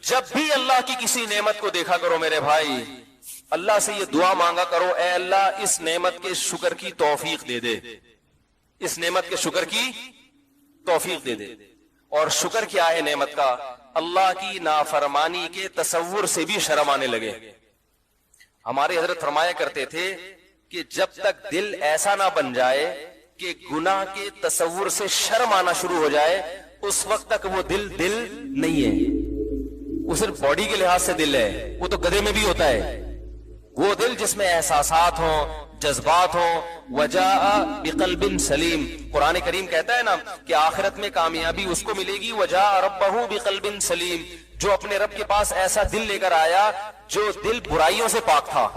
جب بھی اللہ کی کسی نعمت کو دیکھا کرو میرے بھائی، اللہ سے یہ دعا مانگا کرو، اے اللہ اس نعمت کے شکر کی توفیق دے دے، اس نعمت کے شکر کی توفیق دے دے۔ اور شکر کیا ہے نعمت کا؟ اللہ کی نافرمانی کے تصور سے بھی شرم آنے لگے۔ ہمارے حضرت فرمایا کرتے تھے کہ جب تک دل ایسا نہ بن جائے کہ گناہ کے تصور سے شرم آنا شروع ہو جائے، اس وقت تک وہ دل نہیں ہے۔ وہ صرف باڈی کے لحاظ سے دل ہے، وہ تو گدھے میں بھی ہوتا ہے۔ وہ دل جس میں احساسات ہوں، جذبات ہوں، وجاء بقلب سلیم۔ قرآن کریم کہتا ہے نا کہ آخرت میں کامیابی اس کو ملے گی، وجاء ربہ بقلب سلیم، جو اپنے رب کے پاس ایسا دل لے کر آیا جو دل برائیوں سے پاک تھا۔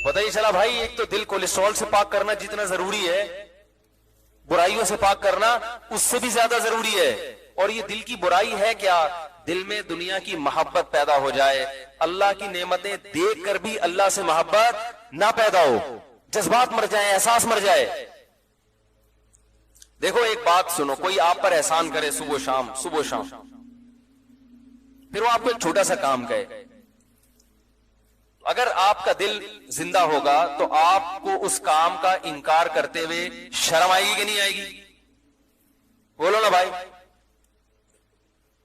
پتہ ہی چلا بھائی، ایک تو دل کولیسٹرول سے پاک کرنا جتنا ضروری ہے، برائیوں سے پاک کرنا اس سے بھی زیادہ ضروری ہے۔ اور یہ دل کی برائی ہے کیا؟ دل میں دنیا کی محبت پیدا ہو جائے، اللہ کی نعمتیں دیکھ کر بھی اللہ سے محبت نہ پیدا ہو، جذبات مر جائیں، احساس مر جائے۔ دیکھو ایک بات سنو، کوئی آپ پر احسان کرے صبح و شام، پھر وہ آپ کو ایک چھوٹا سا کام کہے، اگر آپ کا دل زندہ ہوگا تو آپ کو اس کام کا انکار کرتے ہوئے شرم آئے گی کہ نہیں آئے گی؟ بولو نا بھائی۔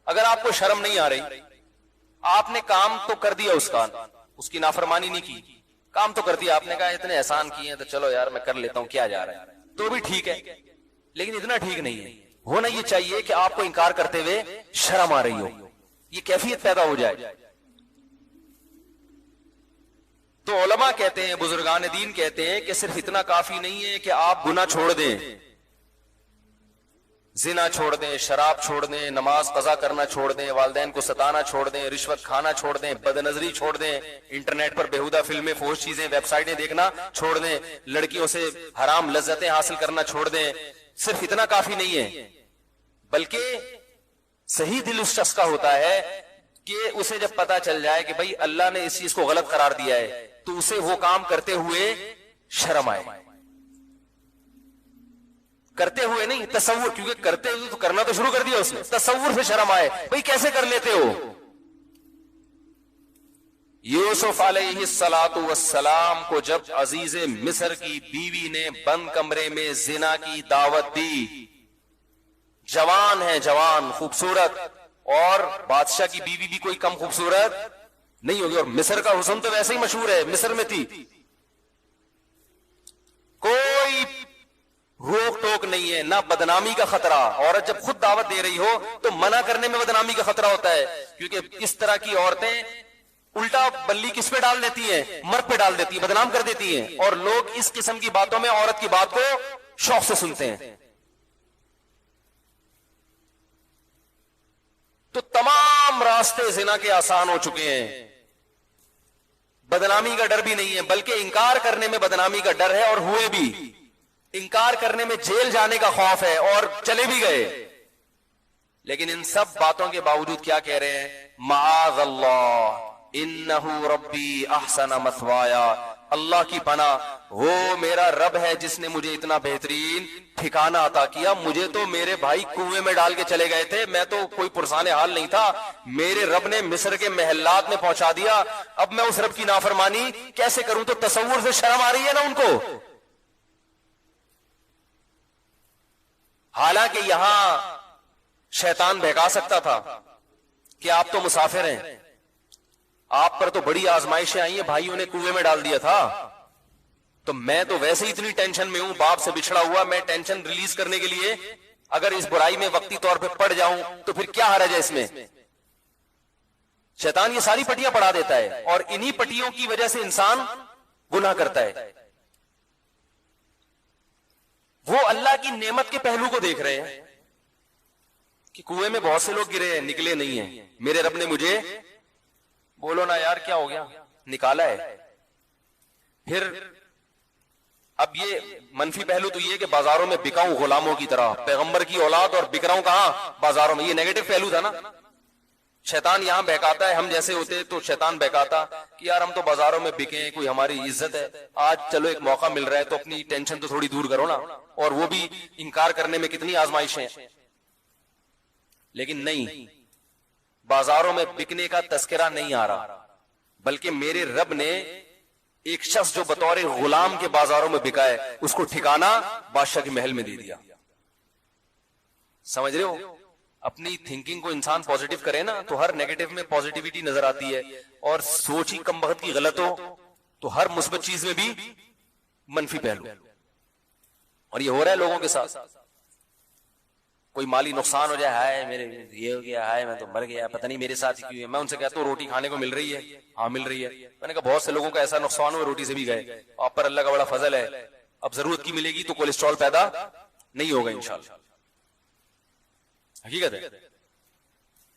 اگر آپ کو شرم نہیں آ رہی، آپ نے کام تو کر دیا، اس کی نافرمانی نہیں کی، کام تو کر دیا، آپ نے کہا اتنے احسان کیے ہیں تو چلو یار میں کر لیتا ہوں، کیا جا رہا ہے، تو بھی ٹھیک ہے، لیکن اتنا ٹھیک نہیں ہے۔ ہونا یہ چاہیے کہ آپ کو انکار کرتے ہوئے شرم آ رہی ہو، یہ کیفیت پیدا ہو جائے۔ تو علماء کہتے ہیں، بزرگان دین کہتے ہیں کہ صرف اتنا کافی نہیں ہے کہ آپ گناہ چھوڑ دیں، زنا چھوڑ دیں، شراب چھوڑ دیں، نماز قضا کرنا چھوڑ دیں، والدین کو ستانا چھوڑ دیں، رشوت کھانا چھوڑ دیں، بد نظری چھوڑ دیں، انٹرنیٹ پر بیہودہ فلمیں، فحش چیزیں، ویب سائٹیں دیکھنا چھوڑ دیں، لڑکیوں سے حرام لذتیں حاصل کرنا چھوڑ دیں۔ صرف اتنا کافی نہیں ہے، بلکہ صحیح دل اس شخص کا ہوتا ہے کہ اسے جب پتا چل جائے کہ بھائی اللہ نے اس چیز کو غلط قرار دیا ہے تو اسے وہ کام کرتے ہوئے شرم آئے۔ کرتے ہوئے نہیں، تصور، کیونکہ کرتے ہوئے تو کرنا تو شروع کر دیا اس نے، تصور سے شرم آئے، بھئی کیسے کر لیتے ہو؟ یوسف علیہ السلام کو جب عزیز مصر کی بیوی نے بند کمرے میں زنا کی دعوت دی، جوان ہے، جوان خوبصورت، اور بادشاہ کی بیوی بھی کوئی کم خوبصورت نہیں ہوگی، اور مصر کا حسن تو ویسے ہی مشہور ہے، مصر میں تھی، کوئی روک ٹوک نہیں ہے، نہ بدنامی کا خطرہ۔ عورت جب خود دعوت دے رہی ہو تو منع کرنے میں بدنامی کا خطرہ ہوتا ہے، کیونکہ اس طرح کی عورتیں الٹا بلی کس پہ ڈال دیتی ہیں؟ مرد پہ ڈال دیتی ہیں، بدنام کر دیتی ہیں، اور لوگ اس قسم کی باتوں میں عورت کی بات کو شوق سے سنتے ہیں۔ تو تمام راستے زنا کے آسان ہو چکے ہیں، بدنامی کا ڈر بھی نہیں ہے، بلکہ انکار کرنے میں بدنامی کا ڈر ہے، اور ہوئے بھی، انکار کرنے میں جیل جانے کا خوف ہے، اور چلے بھی گئے۔ لیکن ان سب باتوں کے باوجود کیا کہہ رہے ہیں؟ معاذ اللہ انہ ربی احسن مثوایا، اللہ کی پناہ، وہ میرا رب ہے جس نے مجھے اتنا بہترین ٹھکانہ عطا کیا۔ مجھے تو میرے بھائی کنویں میں ڈال کے چلے گئے تھے، میں تو کوئی پرسان حال نہیں تھا، میرے رب نے مصر کے محلات میں پہنچا دیا، اب میں اس رب کی نافرمانی کیسے کروں؟ تو تصور سے شرم آ رہی ہے نا ان کو۔ حالانکہ یہاں شیطان بہکا سکتا تھا کہ آپ تو مسافر ہیں، آپ پر تو بڑی آزمائشیں آئی ہیں، بھائیوں نے کنویں میں ڈال دیا تھا، تو میں تو ویسے ہی اتنی ٹینشن میں ہوں، باپ سے بچھڑا ہوا، میں ٹینشن ریلیز کرنے کے لیے اگر اس برائی میں وقتی طور پہ پڑ جاؤں تو پھر کیا حرج ہے اس میں؟ شیطان یہ ساری پٹیاں پڑھا دیتا ہے، اور انہی پٹیوں کی وجہ سے انسان گناہ کرتا ہے۔ وہ اللہ کی نعمت کے پہلو کو دیکھ رہے ہیں کہ کنویں میں بہت سے لوگ گرے ہیں، نکلے نہیں ہیں، میرے رب نے مجھے، بولو نا یار کیا ہو گیا، نکالا ہے۔ پھر اب یہ منفی پہلو تو یہ کہ بازاروں میں بکاؤں غلاموں کی طرح، پیغمبر کی اولاد اور بک رہا ہوں کہاں؟ بازاروں میں، یہ نیگیٹو پہلو تھا نا۔ شیطان یہاں بہکاتا ہے، ہم جیسے ہوتے تو شیطان بہکاتا کہ یار ہم تو بازاروں میں بکیں، کوئی ہماری عزت ہے، آج چلو ایک موقع مل رہا ہے تو اپنی ٹینشن تو تھوڑی دور کرو نا، اور وہ بھی انکار کرنے میں کتنی آزمائشیں ہیں۔ لیکن نہیں، بازاروں میں بکنے کا تذکرہ نہیں آ رہا، بلکہ میرے رب نے ایک شخص جو بطور غلام کے بازاروں میں بکا ہے اس کو ٹھکانہ بادشاہ کے محل میں دے دیا. سمجھ رہے ہو؟ اپنی تھنکنگ کو انسان پوزیٹو کرے نا تو ہر نیگیٹو میں پوزیٹیوٹی نظر آتی ہے، اور سوچ ہی کم وقت کی غلط ہو تو ہر مثبت چیز میں بھی منفی پہلو. اور یہ ہو رہا ہے لوگوں کے ساتھ. کوئی مالی نقصان ہو جائے، ہائے میرے یہ ہو گیا، ہائے میں تو مر گیا، پتہ نہیں میرے ساتھ کیوں ہے. میں ان سے کہتا ہوں روٹی کھانے کو مل رہی ہے؟ ہاں مل رہی ہے. میں نے کہا بہت سے لوگوں کا ایسا نقصان ہوا روٹی سے بھی گئے، آپ پر اللہ کا بڑا فضل ہے، اب ضرورت کی ملے گی تو کولیسٹرول پیدا نہیں ہوگا انشاءاللہ. حقیقت ہے.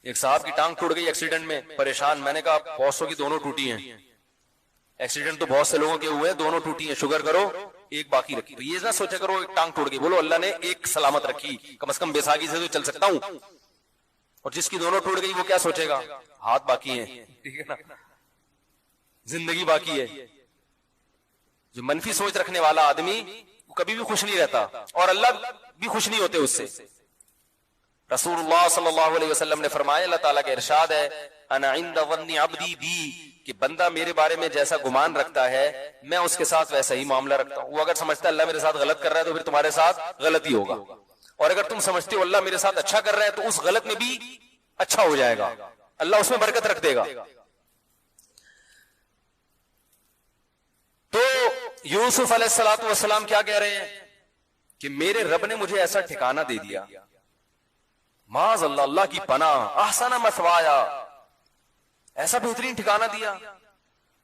ایک صاحب کی ٹانگ ٹوٹ گئی ایکسیڈنٹ میں، پریشان. میں نے کہا 500 کی دونوں ٹوٹی ہیں. ایکسیڈنٹ تو بہت سے لوگوں کے ہوئے، دونوں ٹوٹی ہیں، شکر کرو ایک باقی رکھی. تو یہ نہ سوچا کرو ایک ٹانگ ٹوٹ گئی، بولو اللہ نے ایک سلامت رکھی، کم از کم بیساکھی سے تو چل سکتا ہوں. اور جس کی دونوں ٹوٹ گئی وہ کیا سوچے گا؟ ہاتھ باقی ہیں، ٹھیک ہے نا، زندگی باقی ہے. جو منفی سوچ رکھنے والا آدمی وہ کبھی بھی خوش نہیں رہتا، اور اللہ بھی خوش نہیں ہوتے اس سے. رسول اللہ صلی اللہ علیہ وسلم نے فرمایا، اللہ تعالیٰ کا ارشاد ہے، انا عند ظن عبدی بی، کہ بندہ میرے بارے میں جیسا گمان رکھتا ہے میں اس کے ساتھ ویسا ہی معاملہ رکھتا ہوں. وہ اگر سمجھتا ہے اللہ میرے ساتھ غلط کر رہا ہے تو پھر تمہارے ساتھ غلط ہی ہوگا، اور اگر تم سمجھتے ہو اللہ میرے ساتھ اچھا کر رہا ہے تو اس غلط میں بھی اچھا ہو جائے گا، اللہ اس میں برکت رکھ دے گا. تو یوسف علیہ الصلوۃ والسلام کیا کہہ رہے ہیں کہ میرے رب نے مجھے ایسا ٹھکانہ دے دیا، معاذ اللہ، اللہ کی پناہ، احسن مثوایا، ایسا بہترین ٹھکانہ دیا.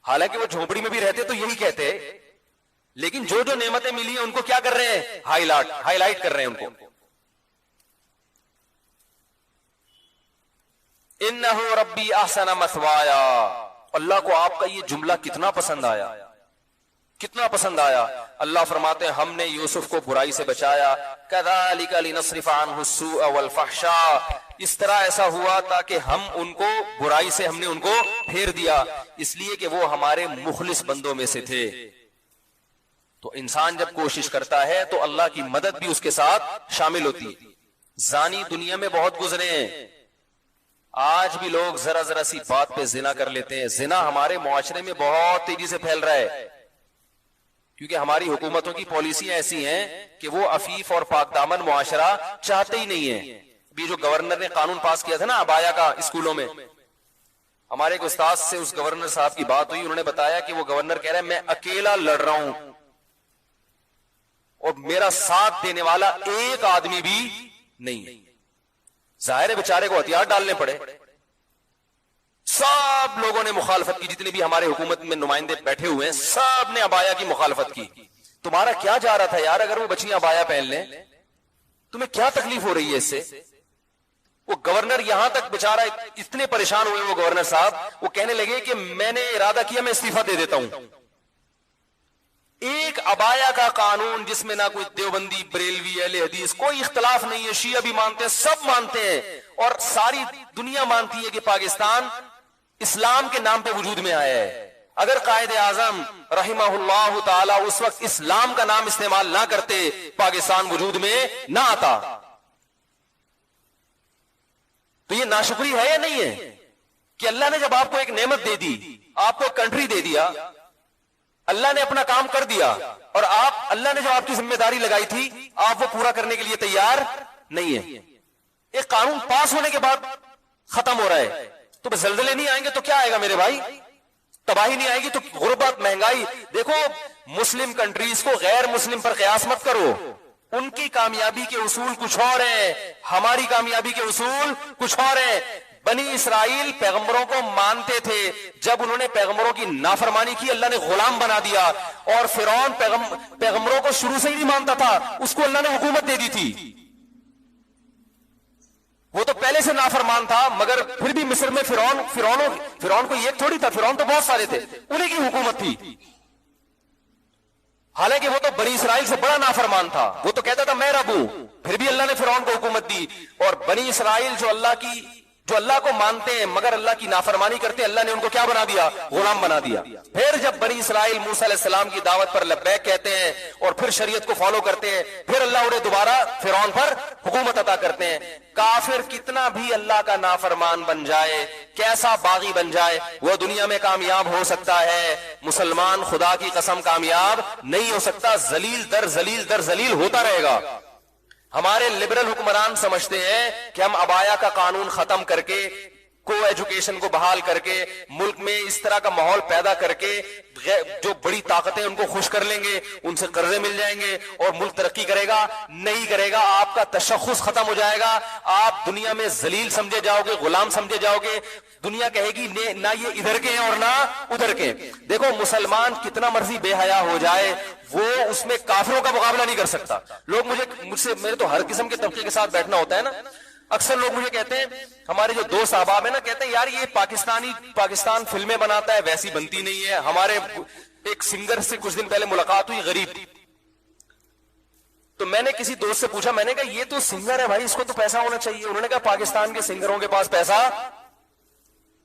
حالانکہ وہ جھونپڑی میں بھی رہتے تو یہی کہتے، لیکن جو جو نعمتیں ملی ہیں ان کو کیا کر رہے ہیں؟ ہائی لائٹ کر رہے ہیں ان کو. انہ ربی احسن مثوایا. اللہ کو آپ کا یہ جملہ کتنا پسند آیا، کتنا پسند آیا. اللہ فرماتے ہیں ہم نے یوسف کو برائی سے بچایا. کذالک لنصرف عنہ السوء والفحشاء، اس طرح ایسا ہوا تاکہ ہم ان کو برائی سے ہم نے ان کو پھیر دیا، اس لیے کہ وہ ہمارے مخلص بندوں میں سے تھے. تو انسان جب کوشش کرتا ہے تو اللہ کی مدد بھی اس کے ساتھ شامل ہوتی ہے. زانی دنیا میں بہت گزرے ہیں، آج بھی لوگ ذرا ذرا سی بات پہ زنا کر لیتے ہیں. زنا ہمارے معاشرے میں بہت تیزی سے پھیل رہا ہے، کیونکہ ہماری حکومتوں کی پالیسیاں ایسی ہیں کہ وہ عفیف اور پاک دامن معاشرہ چاہتے ہی نہیں ہیں. بھی جو گورنر نے قانون پاس کیا تھا نا ابایا کا اسکولوں میں، ہمارے ایک استاد سے اس گورنر صاحب کی بات ہوئی، انہوں نے بتایا کہ وہ گورنر کہہ رہا ہے میں اکیلا لڑ رہا ہوں اور میرا ساتھ دینے والا ایک آدمی بھی نہیں ہے. ظاہر ہے بیچارے کو ہتھیار ڈالنے پڑے. سب لوگوں نے مخالفت کی، جتنے بھی ہمارے حکومت میں نمائندے بیٹھے ہوئے ہیں سب نے ابایا کی مخالفت کی. تمہارا کیا جا رہا تھا یار، اگر وہ بچیاں ابایا پہن لیں تمہیں کیا تکلیف ہو رہی ہے اس سے؟ وہ گورنر یہاں تک بیچارہ اتنے پریشان ہوئے وہ گورنر صاحب، وہ کہنے لگے کہ میں نے ارادہ کیا میں استعفیٰ دے دیتا ہوں. ایک ابایا کا قانون جس میں نہ کوئی دیوبندی، بریلوی، اہل حدیث کوئی اختلاف نہیں ہے، شیعہ بھی مانتے ہیں، سب مانتے ہیں، اور ساری دنیا مانتی ہے کہ پاکستان اسلام کے نام پہ وجود میں آیا ہے. اگر قائد اعظم رحمہ اللہ تعالی اس وقت اسلام کا نام استعمال نہ کرتے پاکستان وجود میں نہ آتا. تو یہ ناشکری ہے یا نہیں ہے کہ اللہ نے جب آپ کو ایک نعمت دے دی، آپ کو ایک کنٹری دے دیا، اللہ نے اپنا کام کر دیا، اور آپ اللہ نے جو آپ کی ذمہ داری لگائی تھی آپ وہ پورا کرنے کے لیے تیار نہیں ہے. ایک قانون پاس ہونے کے بعد ختم ہو رہا ہے تو زلزلے نہیں آئیں گے تو کیا آئے گا میرے بھائی؟ تباہی نہیں آئے گی تو غربت، مہنگائی. دیکھو مسلم کنٹریز کو غیر مسلم پر قیاس مت کرو، ان کی کامیابی کے اصول کچھ اور ہیں، ہماری کامیابی کے اصول کچھ اور ہیں. بنی اسرائیل پیغمبروں کو مانتے تھے، جب انہوں نے پیغمبروں کی نافرمانی کی اللہ نے غلام بنا دیا. اور فرعون پیغمبروں کو شروع سے ہی نہیں مانتا تھا، اس کو اللہ نے حکومت دے دی تھی. وہ تو پہلے سے نافرمان تھا، مگر پھر بھی مصر میں فرعون کو ایک تھوڑی تھا، فرعون تو بہت سارے تھے، انہیں کی حکومت تھی. حالانکہ وہ تو بنی اسرائیل سے بڑا نافرمان تھا، وہ تو کہتا تھا میں رب ہوں، پھر بھی اللہ نے فرعون کو حکومت دی. اور بنی اسرائیل جو اللہ کی جو اللہ کو مانتے ہیں مگر اللہ کی نافرمانی کرتے ہیں، اللہ نے ان کو کیا بنا دیا؟ غلام بنا دیا۔ پھر جب بنی اسرائیل موسیٰ علیہ السلام کی دعوت پر لبیک کہتے ہیں اور پھر شریعت کو فالو کرتے ہیں، پھر اللہ انہیں دوبارہ فرعون پر حکومت عطا کرتے ہیں۔ کافر کتنا بھی اللہ کا نافرمان بن جائے، کیسا باغی بن جائے، وہ دنیا میں کامیاب ہو سکتا ہے، مسلمان خدا کی قسم کامیاب نہیں ہو سکتا، ذلیل در ذلیل در ذلیل ہوتا رہے گا۔ ہمارے لبرل حکمران سمجھتے ہیں کہ ہم عبایا کا قانون ختم کر کے، کو ایجوکیشن کو بحال کر کے، ملک میں اس طرح کا ماحول پیدا کر کے جو بڑی طاقتیں ان کو خوش کر لیں گے، ان سے قرضے مل جائیں گے اور ملک ترقی کرے گا۔ نہیں کرے گا، آپ کا تشخص ختم ہو جائے گا، آپ دنیا میں ذلیل سمجھے جاؤ گے، غلام سمجھے جاؤ گے۔ دنیا کہے گی نہ یہ ادھر کے ہیں اور نہ ادھر کے۔ دیکھو مسلمان کتنا مرضی بے حیا ہو جائے، وہ اس میں کافروں کا مقابلہ نہیں کر سکتا۔ لوگ مجھ سے میرے تو ہر قسم کے طبقے کے ساتھ بیٹھنا ہوتا ہے نا، اکثر لوگ مجھے کہتے ہیں، ہمارے جو دوست احباب ہیں نا، کہتے ہیں یار یہ پاکستان فلمیں بناتا ہے، ویسی بنتی نہیں ہے۔ ہمارے ایک سنگر سے کچھ دن پہلے ملاقات ہوئی، غریب، تو میں نے کسی دوست سے پوچھا، میں نے کہا یہ تو سنگر ہے بھائی، اس کو تو پیسہ ہونا چاہیے۔ انہوں نے کہا پاکستان کے سنگروں کے پاس پیسہ،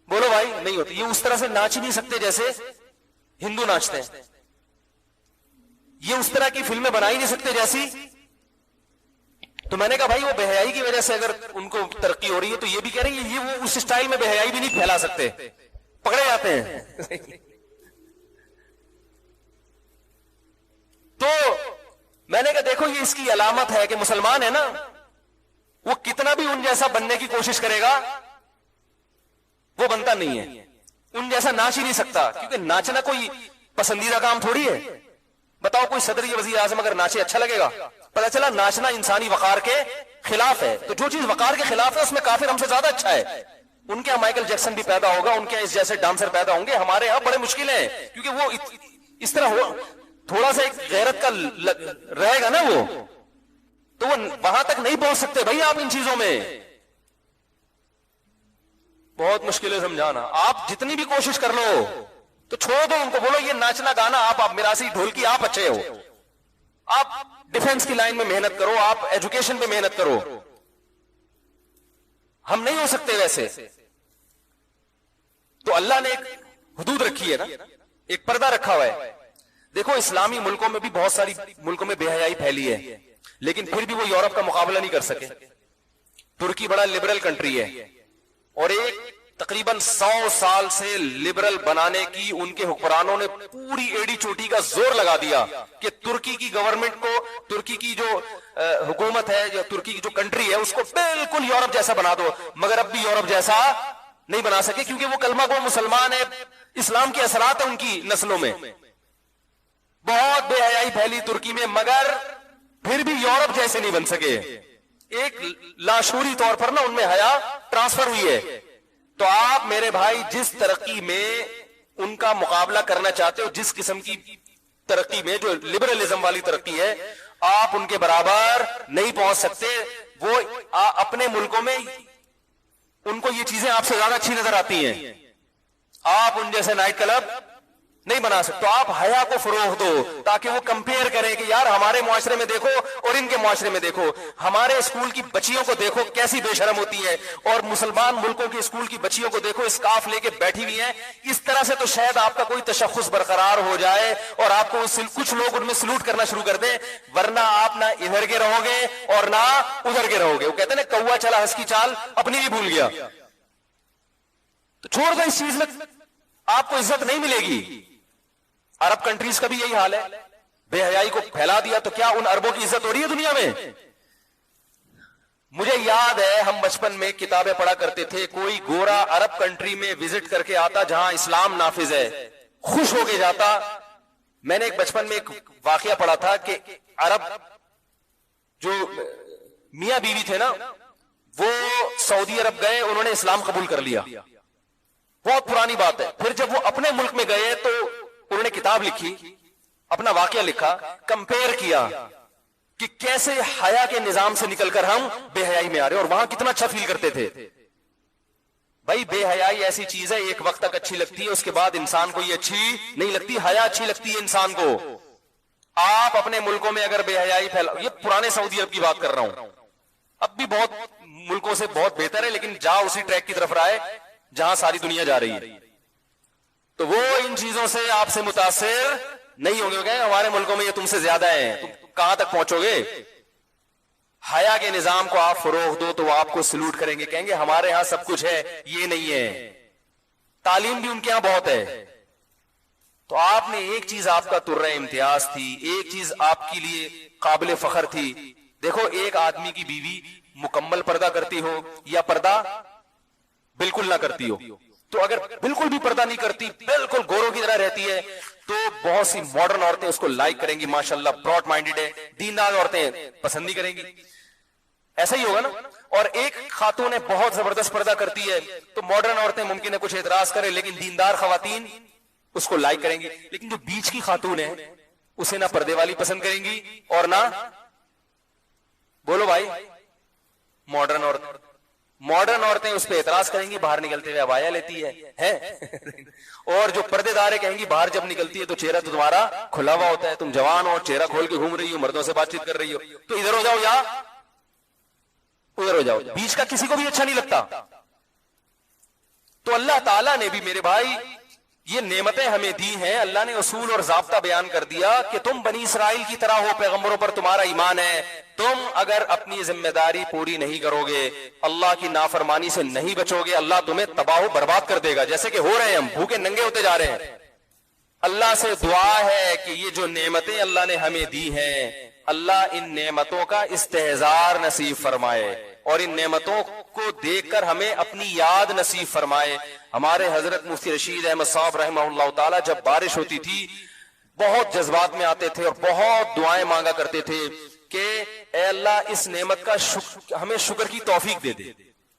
بولو بھائی، نہیں ہوتی، یہ اس طرح سے ناچ نہیں سکتے جیسے ہندو ناچتے ہیں، یہ اس طرح کی فلمیں بنا ہی نہیں سکتے جیسی۔ تو میں نے کہا بھائی وہ بے حیائی کی وجہ سے اگر ان کو ترقی ہو رہی ہے تو یہ بھی کہہ رہی ہے یہ وہ اس اسٹائل میں بے حیائی بھی نہیں پھیلا سکتے، پکڑے جاتے ہیں۔ تو میں نے کہا دیکھو یہ اس کی علامت ہے کہ مسلمان ہے نا، وہ کتنا بھی ان جیسا بننے کی کوشش کرے گا وہ بنتا نہیں ہے، ان جیسا ناچ ہی نہیں سکتا، کیونکہ ناچنا کوئی پسندیدہ کام تھوڑی ہے۔ بتاؤ کوئی صدر یا وزیر اعظم اگر ناچے اچھا لگے گا؟ پتہ چلا ناچنا انسانی وقار کے خلاف ہے، تو جو چیز وقار کے خلاف ہے اس میں کافر ہم سے زیادہ اچھا ہے۔ ان کے یہاں مائیکل جیکسن بھی پیدا ہوگا، ان کے یہاں اس جیسے ڈانسر پیدا ہوں گے، ہمارے یہاں بڑے مشکل ہیں، کیونکہ وہ اس طرح ہو تھوڑا سا ایک غیرت کا رہے گا نا، وہ تو وہ وہاں تک نہیں پہنچ سکتے بھائی آپ ان چیزوں میں، بہت مشکل ہے سمجھانا۔ آپ جتنی بھی کوشش کر لو تو چھوڑ دو ان کو، بولو یہ ناچنا گانا آپ میراثی ڈھولکی آپ اچھے ہو، آپ ڈیفنس کی لائن میں محنت کرو، آپ ایجوکیشن پہ محنت کرو، ہم نہیں ہو سکتے ویسے۔ تو اللہ نے ایک حدود رکھی ہے نا، ایک پردہ رکھا ہوا ہے۔ دیکھو اسلامی ملکوں میں بھی بہت ساری ملکوں میں بے حیائی پھیلی ہے، لیکن پھر بھی وہ یورپ کا مقابلہ نہیں کر سکے۔ ترکی بڑا لبرل کنٹری ہے، اور ایک تقریباً 100 سال سے لبرل بنانے کی ان کے حکمرانوں نے پوری ایڑی چوٹی کا زور لگا دیا کہ ترکی کی گورنمنٹ کو، ترکی کی جو حکومت ہے، جو ترکی کی جو کنٹری ہے، اس کو بالکل یورپ جیسا بنا دو، مگر اب بھی یورپ جیسا نہیں بنا سکے، کیونکہ وہ کلمہ گو مسلمان ہے، اسلام کے اثرات ہیں ان کی نسلوں میں۔ بہت بے حیائی پھیلی ترکی میں، مگر پھر بھی یورپ جیسے نہیں بن سکے۔ ایک لاشعوری طور پر نا ان میں حیا ٹرانسفر ہوئی ہے۔ تو آپ میرے بھائی جس ترقی میں ان کا مقابلہ کرنا چاہتے ہو، جس قسم کی ترقی میں جو لبرلزم والی ترقی ہے، آپ ان کے برابر نہیں پہنچ سکتے۔ وہ اپنے ملکوں میں ان کو یہ چیزیں آپ سے زیادہ اچھی نظر آتی ہیں، آپ ان جیسے نائٹ کلب نہیں بنا سکتے۔ تو آپ حیا کو فروغ دو تاکہ وہ کمپیئر کریں کہ یار ہمارے معاشرے میں دیکھو اور ان کے معاشرے میں دیکھو، ہمارے اسکول کی بچیوں کو دیکھو کیسی بے شرم ہوتی ہے، اور مسلمان ملکوں کے اسکول کی بچیوں کو دیکھو اسکارف لے کے بیٹھی ہوئی ہیں۔ اس طرح سے تو شاید آپ کا کوئی تشخص برقرار ہو جائے اور آپ کو کچھ لوگ ان میں سلوٹ کرنا شروع کر دیں، ورنہ آپ نہ ادھر کے رہو گے اور نہ ادھر کے رہو گے۔ وہ کہتے ہیں نا کوا چلا ہنس کی چال اپنی بھی بھول گیا۔ تو چھوڑ دو اس چیز میں، آپ کو عزت نہیں ملے گی۔ عرب کنٹریز کا بھی یہی حال ہے، بے حیائی کو پھیلا دیا تو کیا ان عربوں کی عزت ہو رہی ہے دنیا میں؟ مجھے یاد ہے ہم بچپن میں کتابیں پڑھا کرتے تھے، کوئی گورا عرب کنٹری میں وزٹ کر کے آتا جہاں اسلام نافذ ہے، خوش ہو کے جاتا۔ میں نے ایک بچپن میں ایک واقعہ پڑھا تھا کہ عرب جو میاں بیوی تھے نا، وہ سعودی عرب گئے، انہوں نے اسلام قبول کر لیا، بہت پرانی بات ہے۔ پھر جب وہ اپنے ملک میں گئے تو انہوں نے کتاب لکھی، اپنا واقعہ لکھا، کمپیئر کیا کہ کیسے حیا کے نظام سے نکل کر ہم بے حیائی میں آ رہے ہیں، اور وہاں کتنا اچھا فیل کرتے تھے۔ بھائی بے حیائی ایسی چیز ہے، ایک وقت تک اچھی لگتی ہے، اس کے بعد انسان کو یہ اچھی نہیں لگتی۔ حیا اچھی لگتی ہے انسان کو۔ آپ اپنے ملکوں میں اگر بے حیائی پھیلا، یہ پرانے سعودی عرب کی بات کر رہا ہوں، اب بھی بہت ملکوں سے بہت بہتر ہے، لیکن جا اسی ٹریک کی طرف رہا ہے جہاں ساری دنیا جا رہی ہے. تو وہ ان چیزوں سے آپ سے متاثر نہیں ہوں گے. ہمارے ملکوں میں یہ تم سے زیادہ ہیں، تم کہاں تک پہنچو گے؟ حیا کے نظام کو آپ فروغ دو تو وہ آپ کو سلوٹ کریں گے، کہیں گے ہمارے ہاں سب کچھ ہے، یہ نہیں ہے. تعلیم بھی ان کے ہاں بہت ہے. تو آپ نے ایک چیز آپ کا ترہ امتیاز تھی، ایک چیز آپ کے لیے قابل فخر تھی. دیکھو ایک آدمی کی بیوی مکمل پردہ کرتی ہو یا پردہ بالکل نہ کرتی ہو، تو اگر بالکل بھی پردہ نہیں کرتی، بالکل گوروں کی طرح رہتی ہے، تو بہت سی ماڈرن عورتیں اس کو لائک کریں گی، ماشاءاللہ براڈ مائنڈڈ ہے. دیندار عورتیں پسند نہیں کریں گی. ایسا ہی ہوگا نا. اور ایک خاتون بہت زبردست پردہ کرتی ہے تو ماڈرن عورتیں ممکن ہے کچھ اعتراض کریں، لیکن دیندار خواتین اس کو لائک کریں گی. لیکن جو بیچ کی خاتون ہے اسے نہ پردے والی پسند کریں گی اور نہ، بولو بھائی، ماڈرن عورتیں اس پہ اعتراض کریں گی، باہر نکلتے ہوئے عبایا لیتی ہے اور جو پردے دار ہے کہیں گی باہر جب نکلتی ہے تو چہرہ تو تمہارا کھلا ہوا ہوتا ہے، تم جوان ہو، چہرہ کھول کے گھوم رہی ہو، مردوں سے بات چیت کر رہی ہو، تو ادھر ہو جاؤ یا ادھر ہو جاؤ. بیچ کا کسی کو بھی اچھا نہیں لگتا. تو اللہ تعالیٰ نے بھی میرے بھائی یہ نعمتیں ہمیں دی ہیں. اللہ نے اصول اور ضابطہ بیان کر دیا کہ تم بنی اسرائیل کی طرح ہو، پیغمبروں پر تمہارا ایمان ہے. تم اگر اپنی ذمہ داری پوری نہیں کرو گے، اللہ کی نافرمانی سے نہیں بچو گے، اللہ تمہیں تباہ و برباد کر دے گا، جیسے کہ ہو رہے ہیں. ہم بھوکے ننگے ہوتے جا رہے ہیں. اللہ سے دعا ہے کہ یہ جو نعمتیں اللہ نے ہمیں دی ہیں، اللہ ان نعمتوں کا استحضار نصیب فرمائے اور ان نعمتوں کو دیکھ کر ہمیں اپنی یاد نصیب فرمائے. ہمارے حضرت مفتی رشید احمد صاحب رحمہ اللہ تعالی جب بارش ہوتی تھی بہت جذبات میں آتے تھے اور بہت دعائیں مانگا کرتے تھے کہ اے اللہ اس نعمت کا ہمیں شکر کی توفیق دے دے.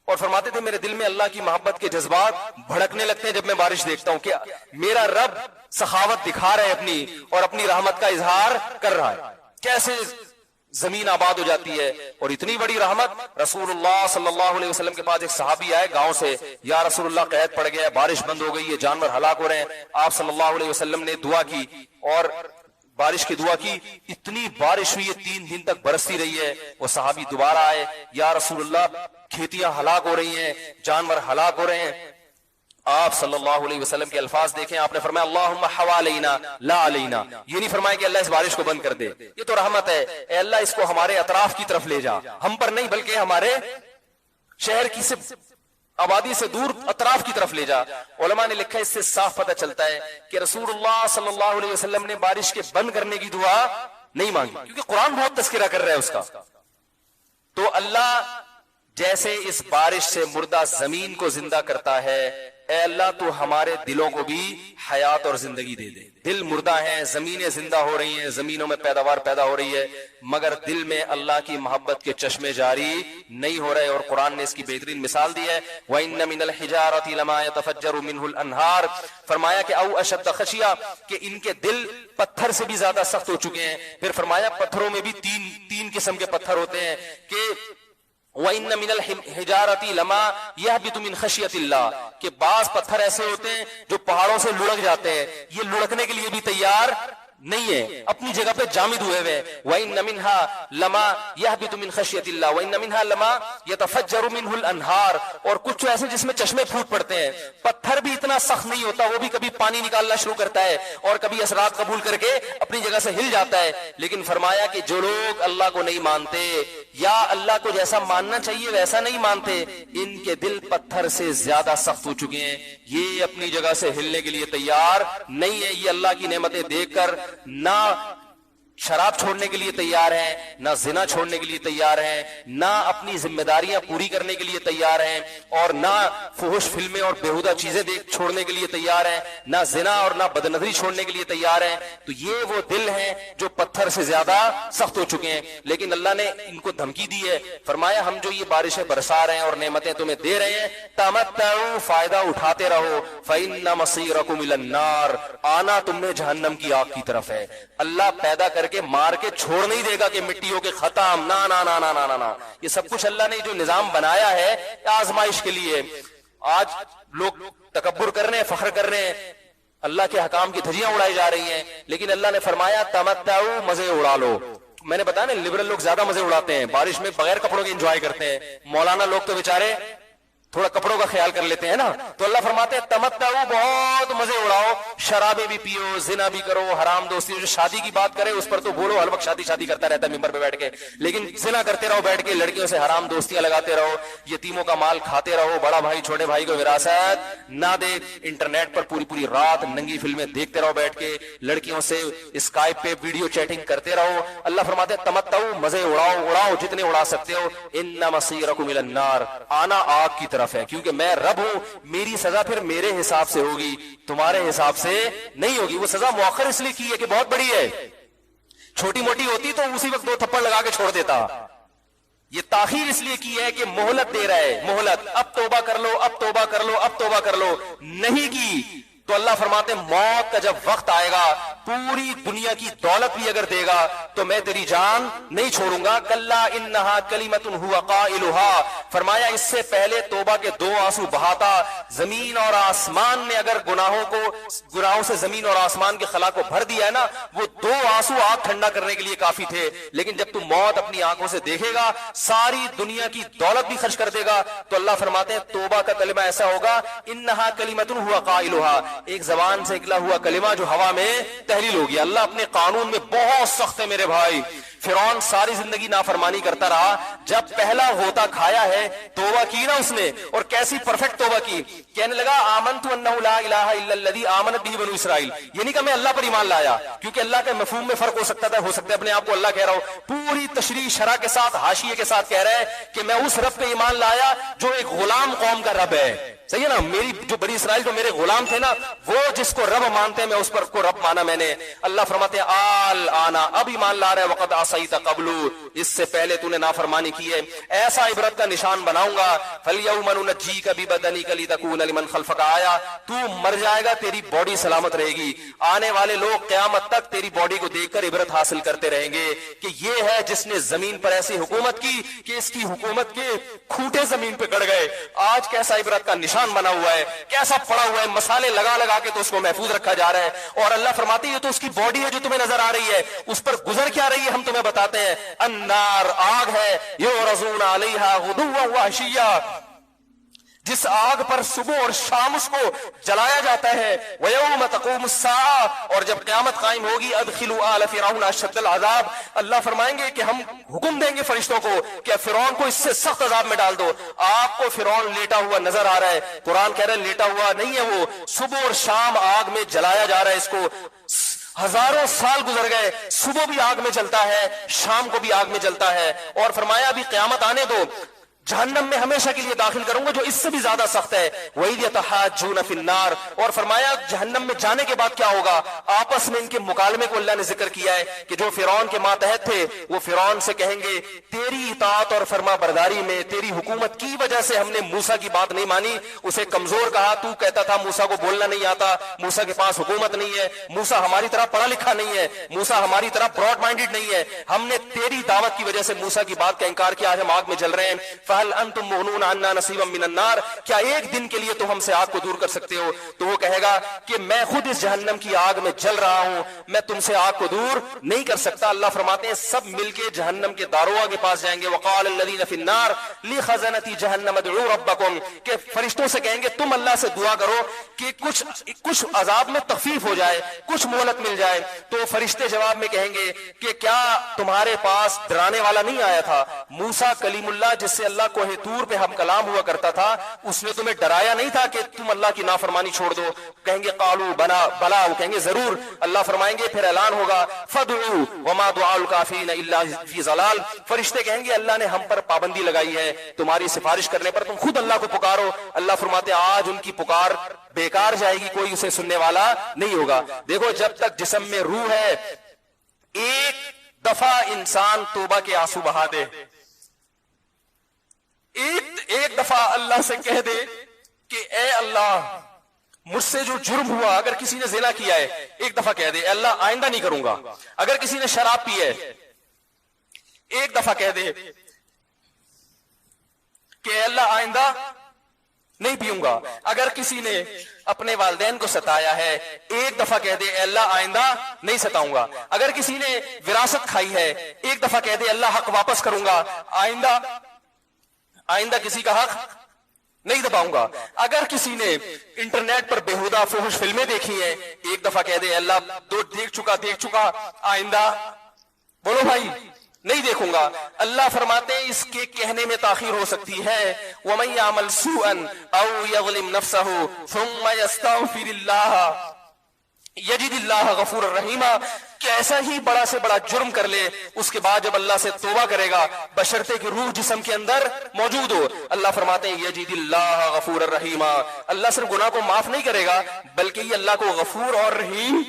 اور فرماتے تھے میرے دل میں اللہ کی محبت کے جذبات بھڑکنے لگتے ہیں جب میں بارش دیکھتا ہوں کہ میرا رب سخاوت دکھا رہا ہے اپنی، اور اپنی رحمت کا اظہار کر رہا ہے. کیسے زمین آباد ہو جاتی ہے. اور اتنی بڑی رحمت، رسول اللہ صلی اللہ علیہ وسلم کے پاس ایک صحابی آئے گاؤں سے، یا رسول اللہ قحط پڑ گیا، بارش بند ہو گئی ہے، جانور ہلاک ہو رہے ہیں. آپ صلی اللہ علیہ وسلم نے دعا کی اور بارش کی دعا کی. اتنی بارش ہوئی ہے 3 دن تک برستی رہی ہے. وہ صحابی دوبارہ آئے، یا رسول اللہ کھیتیاں ہلاک ہو رہی ہیں، جانور ہلاک ہو رہے ہیں. آپ صلی اللہ علیہ وسلم کے الفاظ دیکھیں، آپ نے فرمایا اللہم حوالینا لا علینا. یہ نہیں فرمایا کہ اللہ اس بارش کو بند کر دے، یہ تو رحمت ہے. اے اللہ اس کو ہمارے اطراف کی طرف لے جا، ہم پر نہیں بلکہ ہمارے شہر کی آبادی سے دور اطراف کی طرف لے جا. علماء نے لکھا اس سے صاف پتہ چلتا ہے کہ رسول اللہ صلی اللہ علیہ وسلم نے بارش کے بند کرنے کی دعا نہیں مانگی، کیونکہ قرآن بہت تذکرہ کر رہا ہے اس کا. تو اللہ جیسے اس بارش سے مردہ زمین کو زندہ کرتا ہے، اے اللہ تو ہمارے دلوں کو بھی حیات اور زندگی دے دے. دل مردہ ہیں، زمینیں زندہ ہو رہی ہیں، زمینوں میں پیداوار پیدا ہو رہی ہے، مگر دل میں اللہ کی محبت کے چشمے جاری نہیں ہو رہے. اور قرآن نے اس کی بہترین مثال دی ہے، وَإِنَّ مِنَ الْحِجَارَةِ لَمَا يَتَفَجَّرُ مِنْهُ الْأَنْهَارُ. فرمایا کہ او اشد خشیہ، کہ ان کے دل پتھر سے بھی زیادہ سخت ہو چکے ہیں. پھر فرمایا پتھروں میں بھی تین قسم کے پتھر ہوتے ہیں کہ وَإِنَّ مِنَ الْحِجَارَةِ لَمَا يَهْبِطُ مِنْ خَشْيَةِ اللَّهِ، کہ بعض پتھر ایسے ہوتے ہیں جو پہاڑوں سے لڑک جاتے ہیں، یہ لڑکنے کے لیے بھی تیار نہیں ہے، اپنی جگہ پہ جامد ہوئے ہوئے. وَإِنَّ مِنْهَا لَمَا يَهْبِطُ مِنْ خَشْيَةِ اللَّهِ وَإِنَّ مِنْهَا لَمَا يَتَفَجَّرُ مِنْهُ الْأَنْهَارُ. اور کچھ ایسے جس میں چشمے پھوٹ پڑتے ہیں. پتھر بھی اتنا سخت نہیں ہوتا، وہ بھی کبھی پانی نکالنا شروع کرتا ہے اور کبھی اثرات قبول کر کے اپنی جگہ سے ہل جاتا ہے. لیکن فرمایا کہ جو لوگ اللہ کو نہیں مانتے یا اللہ کو جیسا ماننا چاہیے ویسا نہیں مانتے، ان کے دل پتھر سے زیادہ سخت ہو چکے ہیں، یہ اپنی جگہ سے ہلنے کے لیے تیار نہیں ہے. یہ اللہ کی نعمتیں دیکھ کر نہ شراب چھوڑنے کے لیے تیار ہیں، نہ زنا چھوڑنے کے لیے تیار ہیں، نہ اپنی ذمہ داریاں پوری کرنے کے لیے تیار ہیں، اور نہ فحش فلمیں اور بیہودہ چیزیں چھوڑنے کے لیے تیار ہیں، نہ زنا اور نہ بدنظری چھوڑنے کے لیے تیار ہیں. تو یہ وہ دل ہیں جو پتھر سے زیادہ سخت ہو چکے ہیں. لیکن اللہ نے ان کو دھمکی دی ہے، فرمایا ہم جو یہ بارشیں برسا رہے ہیں اور نعمتیں تمہیں دے رہے ہیں، تمتعوا، فائدہ اٹھاتے رہو، فإن مصيركم إلى النار، آنا تم نے جہنم کی آگ کی طرف ہے. اللہ پیدا کر کے مار کے چھوڑ نہیں دے گا کہ مٹی ہو کے ختم، نا نا نا نا نا نا. یہ سب کچھ اللہ نے جو نظام بنایا ہے آزمائش کے لیے. آج لوگ تکبر کر رہے ہیں، فخر کر رہے ہیں، اللہ کے حکام کی دھجیاں اڑائی جا رہی ہیں، لیکن اللہ نے فرمایا تمتعوا، مزے اڑا لو. میں نے بتایا نا لبرل لوگ زیادہ مزے اڑاتے ہیں, بارش میں بغیر کپڑوں کے انجوائے کرتے ہیں, مولانا لوگ تو بیچارے تھوڑا کپڑوں کا خیال کر لیتے ہیں نا. تو اللہ فرماتے ہیں تمتعوا, بہت مزے اڑاؤ, شرابیں بھی پیو, زنا بھی کرو, حرام دوستی. جو شادی کی بات کرے اس پر تو بولو, ہر وقت شادی شادی کرتا رہتا ہے ممبر پہ بیٹھ کے, لیکن زنا کرتے رہو بیٹھ کے, لڑکیوں سے حرام دوستیاں لگاتے رہو, یتیموں کا مال کھاتے رہو, بڑا بھائی چھوٹے بھائی کو وراثت نہ دے, انٹرنیٹ پر پوری پوری رات ننگی فلمیں دیکھتے رہو بیٹھ کے, لڑکیوں سے اسکائپ پہ ویڈیو چیٹنگ کرتے رہو. اللہ فرماتے ہیں تمتعوا, مزے اڑاؤ جتنے اڑا سکتے ہو. ان مصیرکم الی النار, آنا آگ کی طرف ہے, کیونکہ میں رب ہوں, میری سزا پھر میرے حساب سے ہوگی, تمہارے حساب سے نہیں ہوگی. وہ سزا مؤخر اس لیے کی ہے کہ بہت بڑی ہے, چھوٹی موٹی ہوتی تو اسی وقت 2 تھپڑ لگا کے چھوڑ دیتا. یہ تاخیر اس لیے کی ہے کہ مہلت دے رہا ہے, مہلت, اب توبہ کر لو, اب توبہ کر لو, اب توبہ کر لو. نہیں کی تو اللہ فرماتے ہیں موت کا جب وقت آئے گا, پوری دنیا کی دولت بھی اگر دے گا تو میں تیری جان نہیں چھوڑوں گا. کلا انہا کلمۃ ہوا قائلھا, فرمایا اس سے پہلے توبہ کے 2 آنسو بہاتا. زمین اور آسمان نے اگر گناہوں سے زمین اور آسمان کے خلا کو بھر دیا ہے نا, وہ 2 آنسو آگ ٹھنڈا کرنے کے لیے کافی تھے. لیکن جب تو موت اپنی آنکھوں سے دیکھے گا, ساری دنیا کی دولت بھی خرچ کر دے گا, تو اللہ فرماتے ہیں توبہ کا کلمہ ایسا ہوگا, انہا کلمۃ ہوا قائلھا, ایک زبان سے نکلا ہوا کلمہ جو ہوا میں تحلیل ہو گیا. اللہ اپنے قانون میں بہت سخت ہے میرے بھائی. فرعون ساری زندگی نافرمانی کرتا رہا, جب پہلا ہوتا کھایا ہے توبہ کی نا اس نے, اور کیسی پرفیکٹ توبہ کی, کہنے لگا آمنت انہ لا الہ الا الذی آمنت بہ بنو اسرائیل, یہ نہیں کہ میں اللہ پر ایمان لایا, کیونکہ اللہ کے مفہوم میں فرق ہو سکتا ہے اپنے آپ کو اللہ کہہ رہا ہو, پوری تشریح شرح کے ساتھ حاشیے کے ساتھ کہہ رہا ہے کہ میں اس رب پہ ایمان لایا جو ایک غلام قوم کا رب ہے. صحیح ہے نا, میری جو بنی اسرائیل جو میرے غلام تھے نا, وہ جس کو رب مانتے ہیں میں اس پر کو رب مانا میں نے. اللہ فرماتے ہیں آل آنا, اب ایمان لا رہے, وقد عصیت قبل, اس سے پہلے تو نے نافرمانی کی ہے, ایسا عبرت کا نشان بناؤں گا. فالیوم ننجیک ببدنک لتکون لمن خلفک آیا, تو مر جائے گا تیری باڈی سلامت رہے گی, آنے والے لوگ قیامت تک تیری باڈی کو دیکھ کر عبرت حاصل کرتے رہیں گے کہ یہ ہے جس نے زمین پر ایسی حکومت کی کہ اس کی حکومت کے کھوٹے زمین پہ گڑ گئے. آج کیسا عبرت کا نشان بنا ہوا ہے, کیسا پڑا ہوا ہے, مسالے لگا لگا کے تو اس کو محفوظ رکھا جا رہا ہے. اور اللہ فرماتے ہیں یہ تو اس کی باڈی ہے جو تمہیں نظر آ رہی ہے, اس پر گزر کیا رہی ہے ہم تمہیں بتاتے ہیں. النار, آگ ہے, یعرضون علیہا غدوا وعشیا, جس آگ پر صبح اور شام اس کو جلایا جاتا ہے. وَيَوْمَ تَقُومُ السَّاعَةُ, اور جب قیامت قائم ہوگی, ادخلوا آل فرعون اشد العذاب, اللہ فرمائیں گے کہ ہم حکم دیں گے فرشتوں کو کہ فرعون کو اس سے سخت عذاب میں ڈال دو. آپ کو فرعون لیٹا ہوا نظر آ رہا ہے, قرآن کہہ رہا ہے لیٹا ہوا نہیں ہے, وہ صبح اور شام آگ میں جلایا جا رہا ہے. اس کو ہزاروں سال گزر گئے, صبح بھی آگ میں جلتا ہے, شام کو بھی آگ میں جلتا ہے. اور فرمایا ابھی قیامت آنے دو, جہنم میں ہمیشہ کے لیے داخل کروں گا جو اس سے بھی زیادہ سخت ہے. وَإِذْ يَتَحَاجُّونَ فِي النَّارِ, اور فرمایا جہنم میں جانے کے بعد کیا ہوگا, آپس میں ان کے مکالمے کو اللہ نے ذکر کیا ہے کہ جو فرعون کے ماتحت تھے وہ فرعون سے کہیں گے تیری اطاعت اور فرما برداری میں, تیری حکومت کی وجہ سے ہم نے موسیٰ کی بات نہیں مانی, اسے کمزور کہا, تو کہتا تھا موسیٰ کو بولنا نہیں آتا, موسیٰ کے پاس حکومت نہیں ہے, موسیٰ ہماری طرح پڑھا لکھا نہیں ہے, موسیٰ ہماری طرح براڈ مائنڈڈ نہیں ہے, ہم نے تیری دعوت کی وجہ سے موسیٰ کی بات کا انکار کیا, آج ہم آگ میں جل رہے ہیں. فَهَلْ أَنْتُمْ مُغْنُونَ عَنَّا نَصِيبًا مِنَ النَّارِ, کیا ایک دن کے لیے تو ہم سے آگ کو دور کر سکتے ہو. تو وہ کہے گا کہ میں خود اس جہنم کی آگ میں جل رہا ہوں, میں تم سے آگ کو دور نہیں کر سکتا. اللہ فرماتے ہیں سب مل کے جہنم کے داروغ کے پاس جائیں گے. وقال الذين في النار لخزنة جهنم ادعوا ربكم, کہ فرشتوں سے کہیں گے تم اللہ سے دعا کرو کہ کچھ عذاب میں تخفیف ہو جائے, کچھ مہلت مل جائے. تو فرشتے جواب میں کہیں گے کہ کیا تمہارے پاس ڈرانے والا نہیں آیا تھا, موسیٰ کلیم اللہ جس سے اللہ کوہ طور پہ ہم کلام ہوا کرتا تھا, اس نے تمہیں ڈرایا نہیں تھا کہ تم اللہ کی نافرمانی چھوڑ دو. کہیں گے قالوا بلا, وہ کہیں گے ضرور. اللہ فرمائیں گے پھر اعلان ہوگا فادعوا وما دعاء الکافرین الا فی ضلال, فرشتے کہیں گے اللہ نے ہم پر پابندی لگائی ہے تمہاری سفارش کرنے پر, تم خود اللہ کو پکارو. اللہ فرماتے آج ان کی پکار بیکار جائے گی, کوئی اسے سننے والا نہیں ہوگا. دیکھو جب تک جسم میں روح ہے, ایک دفعہ انسان توبہ کے آنسو بہا دے, ایک دفعہ اللہ سے کہہ دے کہ اے اللہ مجھ سے جو جرم ہوا, اگر کسی نے زنا کیا ہے ایک دفعہ کہہ دے اللہ آئندہ نہیں کروں گا. اگر کسی نے شراب پی ہے ایک دفعہ کہہ دے کہ اے اللہ آئندہ نہیں پیوں گا. اگر کسی نے اپنے والدین کو ستایا ہے ایک دفعہ کہہ دے اے اللہ آئندہ نہیں ستاؤں گا. اگر کسی نے وراثت کھائی ہے ایک دفعہ کہہ دے اللہ حق واپس کروں گا, آئندہ کسی کا حق نہیں دباؤں گا. اگر کسی نے انٹرنیٹ پر بیہودہ فحش فلمیں دیکھی ہیں ایک دفعہ کہہ دے اللہ دیکھ چکا آئندہ بولو بھائی نہیں دیکھوں گا. اللہ فرماتے ہیں اس کے کہنے میں تاخیر ہو سکتی ہے. وَمَن يَعْمَلْ سُوءًا أَوْ يَظْلِمْ نَفْسَهُ ثُمَّ يَسْتَغْفِرِ اللَّهَ یجد اللہ غفور الرحیم. کیسا ہی بڑا سے بڑا جرم کر لے اس کے بعد جب اللہ سے توبہ کرے گا بشرطے کہ روح جسم کے اندر موجود ہو, اللہ فرماتے ہیں یجد اللہ غفور الرحیم. اللہ صرف گناہ کو معاف نہیں کرے گا بلکہ یہ اللہ کو غفور اور رحیم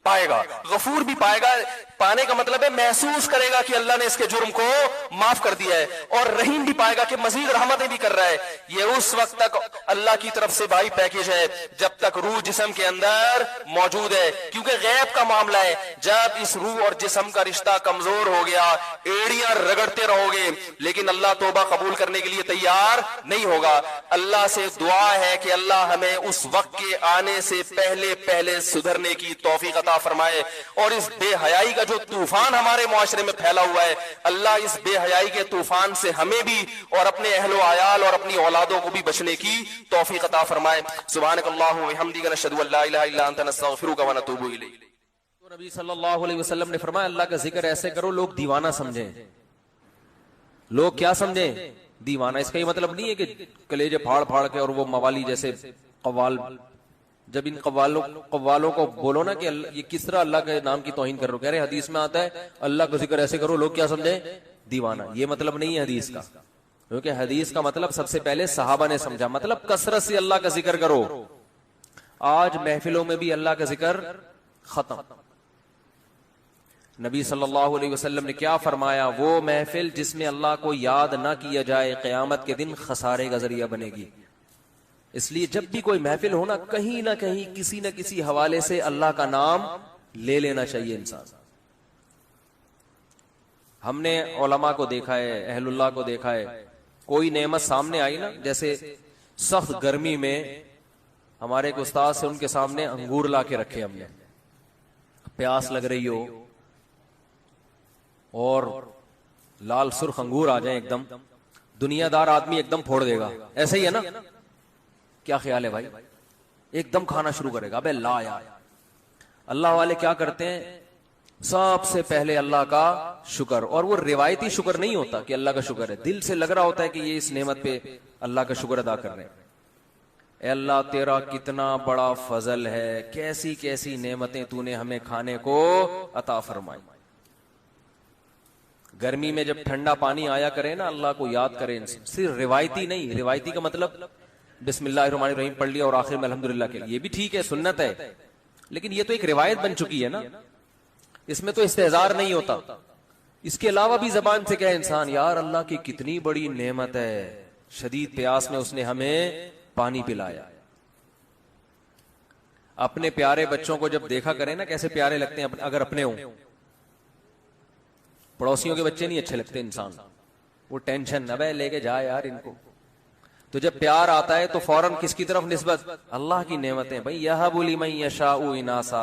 پائے گا. غفور بھی پائے گا, پانے کا مطلب ہے محسوس کرے گا کہ اللہ نے اس کے جرم کو معاف کر دیا ہے, اور رحیم بھی پائے گا کہ مزید رحمتیں بھی کر رہا ہے. یہ اس وقت تک اللہ کی طرف سے بھائی پیکیج ہے جب تک روح جسم کے اندر موجود ہے, کیونکہ غیب کا معاملہ ہے. جب اس روح اور جسم کا رشتہ کمزور ہو گیا ایڑیاں رگڑتے رہو گے لیکن اللہ توبہ قبول کرنے کے لیے تیار نہیں ہوگا. اللہ سے دعا ہے کہ اللہ ہمیں اس وقت کے آنے سے پہلے سدھرنے کی توفیق عطا فرمائے, اور اس بے حیائی کا جو طوفان ہمارے معاشرے میں پھیلا ہوا ہے اللہ اس بے حیائی کے طوفان سے ہمیں بھی اور اپنے اہل و عیال اور اپنی اولادوں کو بھی بچنے کی توفیق عطا فرمائے. سبحانک اللہم و بحمدک نشہد ان لا الہ الا انت نستغفرک و نتوب الیک. نبی صلی اللہ علیہ وسلم نے فرمایا اللہ کا ذکر ایسے کرو لوگ دیوانہ سمجھیں. لوگ کیا سمجھیں؟ دیوانہ. اس کا یہ مطلب نہیں ہے کہ کلیجے پھاڑ پھاڑ کے اور وہ موالی جیسے قوال, جب ان قوالوں کو بولو نا کہ یہ کس طرح اللہ کے نام کی توہین کر رہے ہو, کہہ رہے حدیث میں آتا ہے اللہ کا ذکر ایسے کرو لوگ کیا سمجھیں؟ دیوانہ. یہ مطلب نہیں ہے حدیث کا, کیونکہ حدیث کا مطلب سب سے پہلے صحابہ نے سمجھا, مطلب کثرت سے اللہ کا ذکر کرو. آج محفلوں میں بھی اللہ کا ذکر ختم. نبی صلی اللہ علیہ وسلم نے کیا فرمایا, وہ محفل جس میں اللہ کو یاد نہ کیا جائے قیامت کے دن خسارے کا ذریعہ بنے گی. اس لیے جب بھی کوئی محفل ہونا کہیں نہ کہیں کسی نہ کسی حوالے سے اللہ کا نام لے لینا چاہیے انسان. ہم نے علماء کو دیکھا ہے, اہل اللہ کو دیکھا ہے, کوئی نعمت سامنے آئی نا, جیسے سخت گرمی میں ہمارے ایک استاد سے ان کے سامنے انگور لا کے رکھے ہم نے, پیاس لگ رہی ہو اور لال سرخ انگور آ جائیں ایک دم, دنیا دار آدمی ایک دم پھوڑ دے گا, ایسا ہی ہے نا. کیا خیال ہے بھائی؟ ایک دم کھانا شروع کرے گا. ابے لا یار, اللہ والے کیا کرتے ہیں سب سے پہلے اللہ کا شکر, اور وہ روایتی شکر نہیں ہوتا کہ اللہ کا شکر ہے, دل سے لگ رہا ہوتا ہے کہ یہ اس نعمت پہ اللہ کا شکر ادا کر رہے ہیں. اے اللہ تیرا کتنا بڑا فضل ہے, کیسی کیسی نعمتیں تو نے ہمیں کھانے کو عطا فرمائی. گرمی میں جب ٹھنڈا پانی آیا کرے نا اللہ کو یاد کریں, صرف روایتی نہیں, روایتی کا مطلب بسم اللہ الرحمن الرحیم پڑھ لیا اور آخر میں الحمدللہ کے, یہ بھی ٹھیک ہے سنت ہے, لیکن یہ تو ایک روایت بن چکی ہے نا, اس میں تو استہزار نہیں ہوتا. اس کے علاوہ بھی زبان سے کہے انسان یار اللہ کی کتنی بڑی نعمت ہے, شدید پیاس میں اس نے ہمیں پانی پلایا. اپنے پیارے بچوں کو جب دیکھا کریں نا کیسے پیارے لگتے ہیں اگر اپنے ہوں, پڑوسیوں کے بچے نہیں اچھے لگتے انسان, وہ ٹینشن نہ لے کے جائے یار ان کو. تو جب پیار آتا ہے تو فوراً کس کی طرف نسبت؟ اللہ کی نعمتیں. بھائی یہب لمن یشاء اناسا,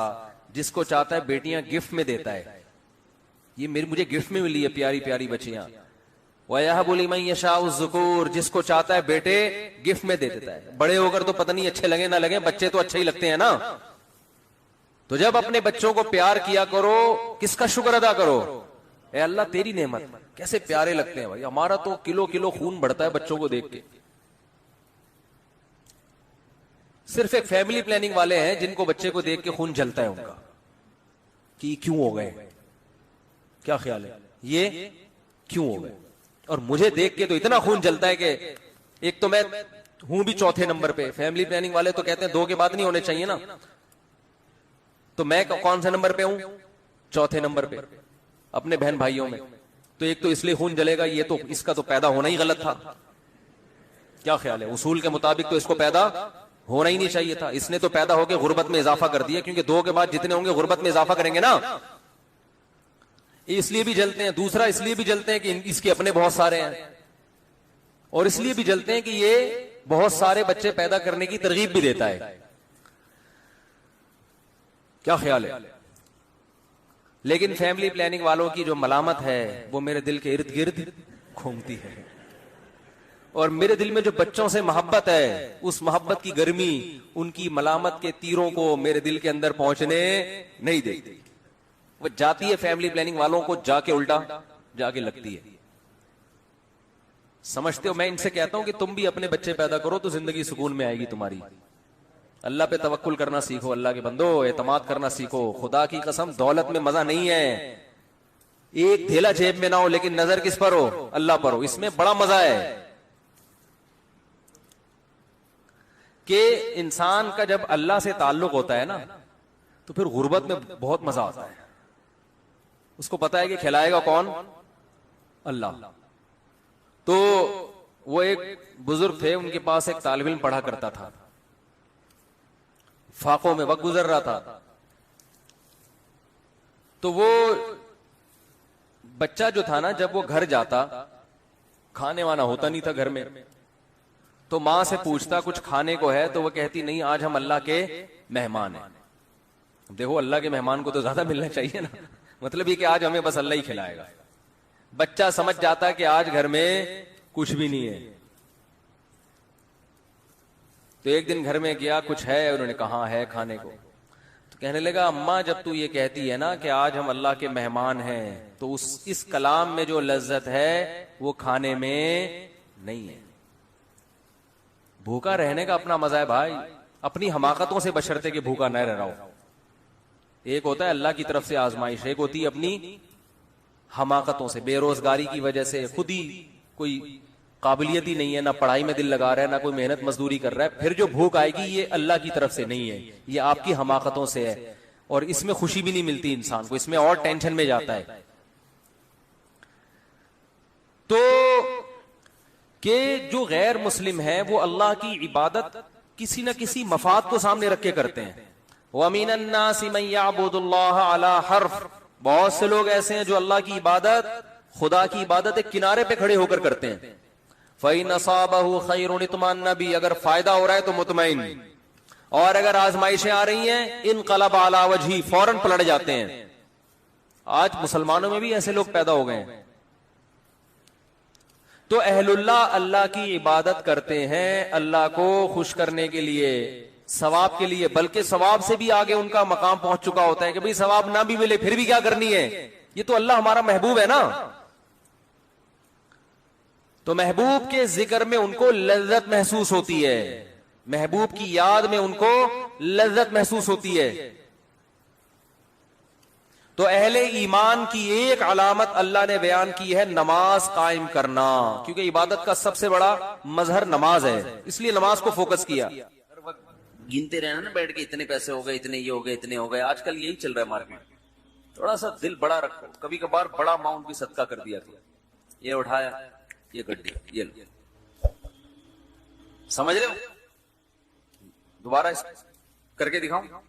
جس کو چاہتا ہے بیٹیاں گفٹ میں دیتا ہے, یہ مجھے گفٹ میں ملی ہے پیاری پیاری بچیاں. وَيَهَبُ لِمَن يَشَاءُ الذُّكُورَ, جس کو چاہتا ہے بیٹے گفٹ میں دے دیتا ہے. بڑے ہو کر تو پتہ نہیں اچھے لگے نہ لگے, بچے تو اچھے ہی لگتے ہیں نا. تو جب اپنے بچوں کو پیار کیا کرو کس کا شکر ادا کرو؟ اے اللہ تیری نعمت, کیسے پیارے لگتے ہیں بھائی. ہمارا تو کلو کلو خون بڑھتا ہے بچوں کو دیکھ کے. صرف ایک فیملی پلاننگ والے ہیں جن کو بچے کو دیکھ کے خون جلتا ہے ان کا کہ کیوں ہو گئے, کیا خیال ہے یہ کیوں ہو گئے. اور مجھے دیکھ کے تو اتنا خون جلتا ہے کہ ایک تو میں ہوں بھی چوتھے نمبر پہ, فیملی پلاننگ والے تو کہتے ہیں 2 کے بعد نہیں ہونے چاہیے نا, تو میں کون سے نمبر پہ ہوں؟ چوتھے نمبر پہ اپنے بہن بھائیوں میں. تو ایک تو اس لیے خون جلے گا, یہ تو اس کا تو پیدا ہونا ہی غلط تھا. کیا خیال ہے؟ اصول کے مطابق تو اس کو پیدا ہونا ہی نہیں چاہیے تھا. اس نے تو پیدا ہو کے غربت میں اضافہ کر دیا, کیونکہ 2 کے بعد جتنے ہوں گے غربت میں اضافہ کریں گے نا. اس لیے بھی جلتے ہیں. دوسرا اس لیے بھی جلتے ہیں کہ اس کے اپنے بہت سارے ہیں, اور اس لیے بھی جلتے ہیں کہ یہ بہت سارے بچے پیدا کرنے کی ترغیب بھی دیتا ہے. کیا خیال ہے؟ لیکن فیملی پلاننگ والوں کی جو ملامت ہے وہ میرے دل کے ارد گرد گھومتی ہے، اور میرے دل میں جو بچوں سے محبت ہے اس محبت کی گرمی ان کی ملامت کے تیروں کو میرے دل کے اندر پہنچنے نہیں دیتی. وہ جاتی ہے فیملی پلاننگ والوں کو جا کے الٹا جا کے لگتی ہے. سمجھتے ہو؟ میں ان سے کہتا ہوں کہ تم بھی اپنے بچے پیدا کرو تو زندگی سکون میں آئے گی تمہاری. اللہ پہ توکل کرنا سیکھو، اللہ کے بندو اعتماد کرنا سیکھو. خدا کی قسم دولت میں مزہ نہیں ہے، ایک تھیلا جیب میں نہ ہو لیکن نظر کس پر ہو؟ اللہ پر ہو. اس میں بڑا مزہ ہے کہ انسان کا جب اللہ سے تعلق ہوتا ہے نا تو پھر غربت میں بہت مزہ آتا ہے. اس کو پتا ہے کہ کھلائے گا کون؟ اللہ. تو وہ ایک بزرگ تھے، ان کے پاس ایک طالب علم پڑھا کرتا تھا، فاقوں میں وقت گزر رہا تھا. تو وہ بچہ جو تھا نا، جب وہ گھر جاتا کھانے وانا ہوتا نہیں تھا گھر میں، تو ماں سے پوچھتا کچھ کھانے کو ہے، تو وہ کہتی نہیں آج ہم اللہ کے مہمان ہیں. دیکھو اللہ کے مہمان کو تو زیادہ ملنا چاہیے نا، مطلب یہ کہ آج ہمیں بس اللہ ہی کھلائے گا. بچہ سمجھ جاتا کہ آج گھر میں کچھ بھی نہیں ہے. تو ایک دن گھر میں گیا، کچھ ہے؟ انہوں نے کہا ہے کھانے کو. تو کہنے لگا اماں جب تو یہ کہتی ہے نا کہ آج ہم اللہ کے مہمان ہیں تو اس کلام میں جو لذت ہے وہ کھانے میں نہیں ہے. بھوکا رہنے کا اپنا مزہ ہے بھائی، اپنی حماقتوں سے بشرطے کہ بھوکا نہ رہ ہو. ایک ہوتا ہے اللہ کی طرف سے آزمائش، ایک ہوتی ہے اپنی حماقتوں سے. بے روزگاری کی وجہ سے خود ہی کوئی قابلیت ہی نہیں ہے، نہ پڑھائی میں دل لگا رہا ہے، نہ کوئی محنت مزدوری کر رہا ہے، پھر جو بھوک آئے گی یہ اللہ کی طرف سے نہیں ہے، یہ آپ کی حماقتوں سے ہے. اور اس میں خوشی بھی نہیں ملتی انسان کو، اس میں اور ٹینشن میں جاتا ہے. تو کہ جو غیر مسلم ہے وہ اللہ کی عبادت کسی نہ کسی مفاد کو سامنے رکھ کے کرتے ہیں. وَمِنَ النَّاسِ مَن يَعْبُدُ اللَّهَ عَلَى حَرْفٍ، بہت سے لوگ ایسے ہیں جو اللہ کی عبادت، خدا کی عبادت ایک کنارے پہ کھڑے ہو کر کرتے ہیں. فَإِنْ أَصَابَهُ خَيْرٌ اطْمَأَنَّ بِهِ، اگر فائدہ ہو رہا ہے تو مطمئن، اور اگر آزمائشیں آ رہی ہیں انقلب علی وجہہ، فوراً پلٹ جاتے ہیں. آج مسلمانوں میں بھی ایسے لوگ پیدا ہو گئے ہیں. تو اہل اللہ اللہ کی عبادت کرتے ہیں اللہ کو خوش کرنے کے لیے، ثواب کے لیے، بلکہ ثواب سے بھی آگے ان کا مقام پہنچ چکا ہوتا ہے کہ بھئی ثواب نہ بھی ملے پھر بھی کیا کرنی ہے، یہ تو اللہ ہمارا محبوب ہے نا. تو محبوب کے ذکر میں ان کو لذت محسوس ہوتی ہے، محبوب کی یاد میں ان کو لذت محسوس ہوتی ہے. تو اہل ایمان کی ایک علامت اللہ نے بیان کی ہے نماز قائم کرنا، کیونکہ عبادت کا سب سے بڑا مظہر نماز ہے، اس لیے نماز کو فوکس کیا. گنتے رہنا نا بیٹھ کے اتنے پیسے ہو گئے، اتنے یہ ہو گئے، اتنے ہو گئے. آج کل یہی چل رہا ہے مارکیٹ. تھوڑا سا دل بڑا رکھو، کبھی کبھار بڑا اماؤنٹ بھی صدقہ کر دیا کرو. یہ اٹھایا، یہ کر دیا، یہ لو. سمجھ رہے ہو؟ دوبارہ کر کے دکھاؤں؟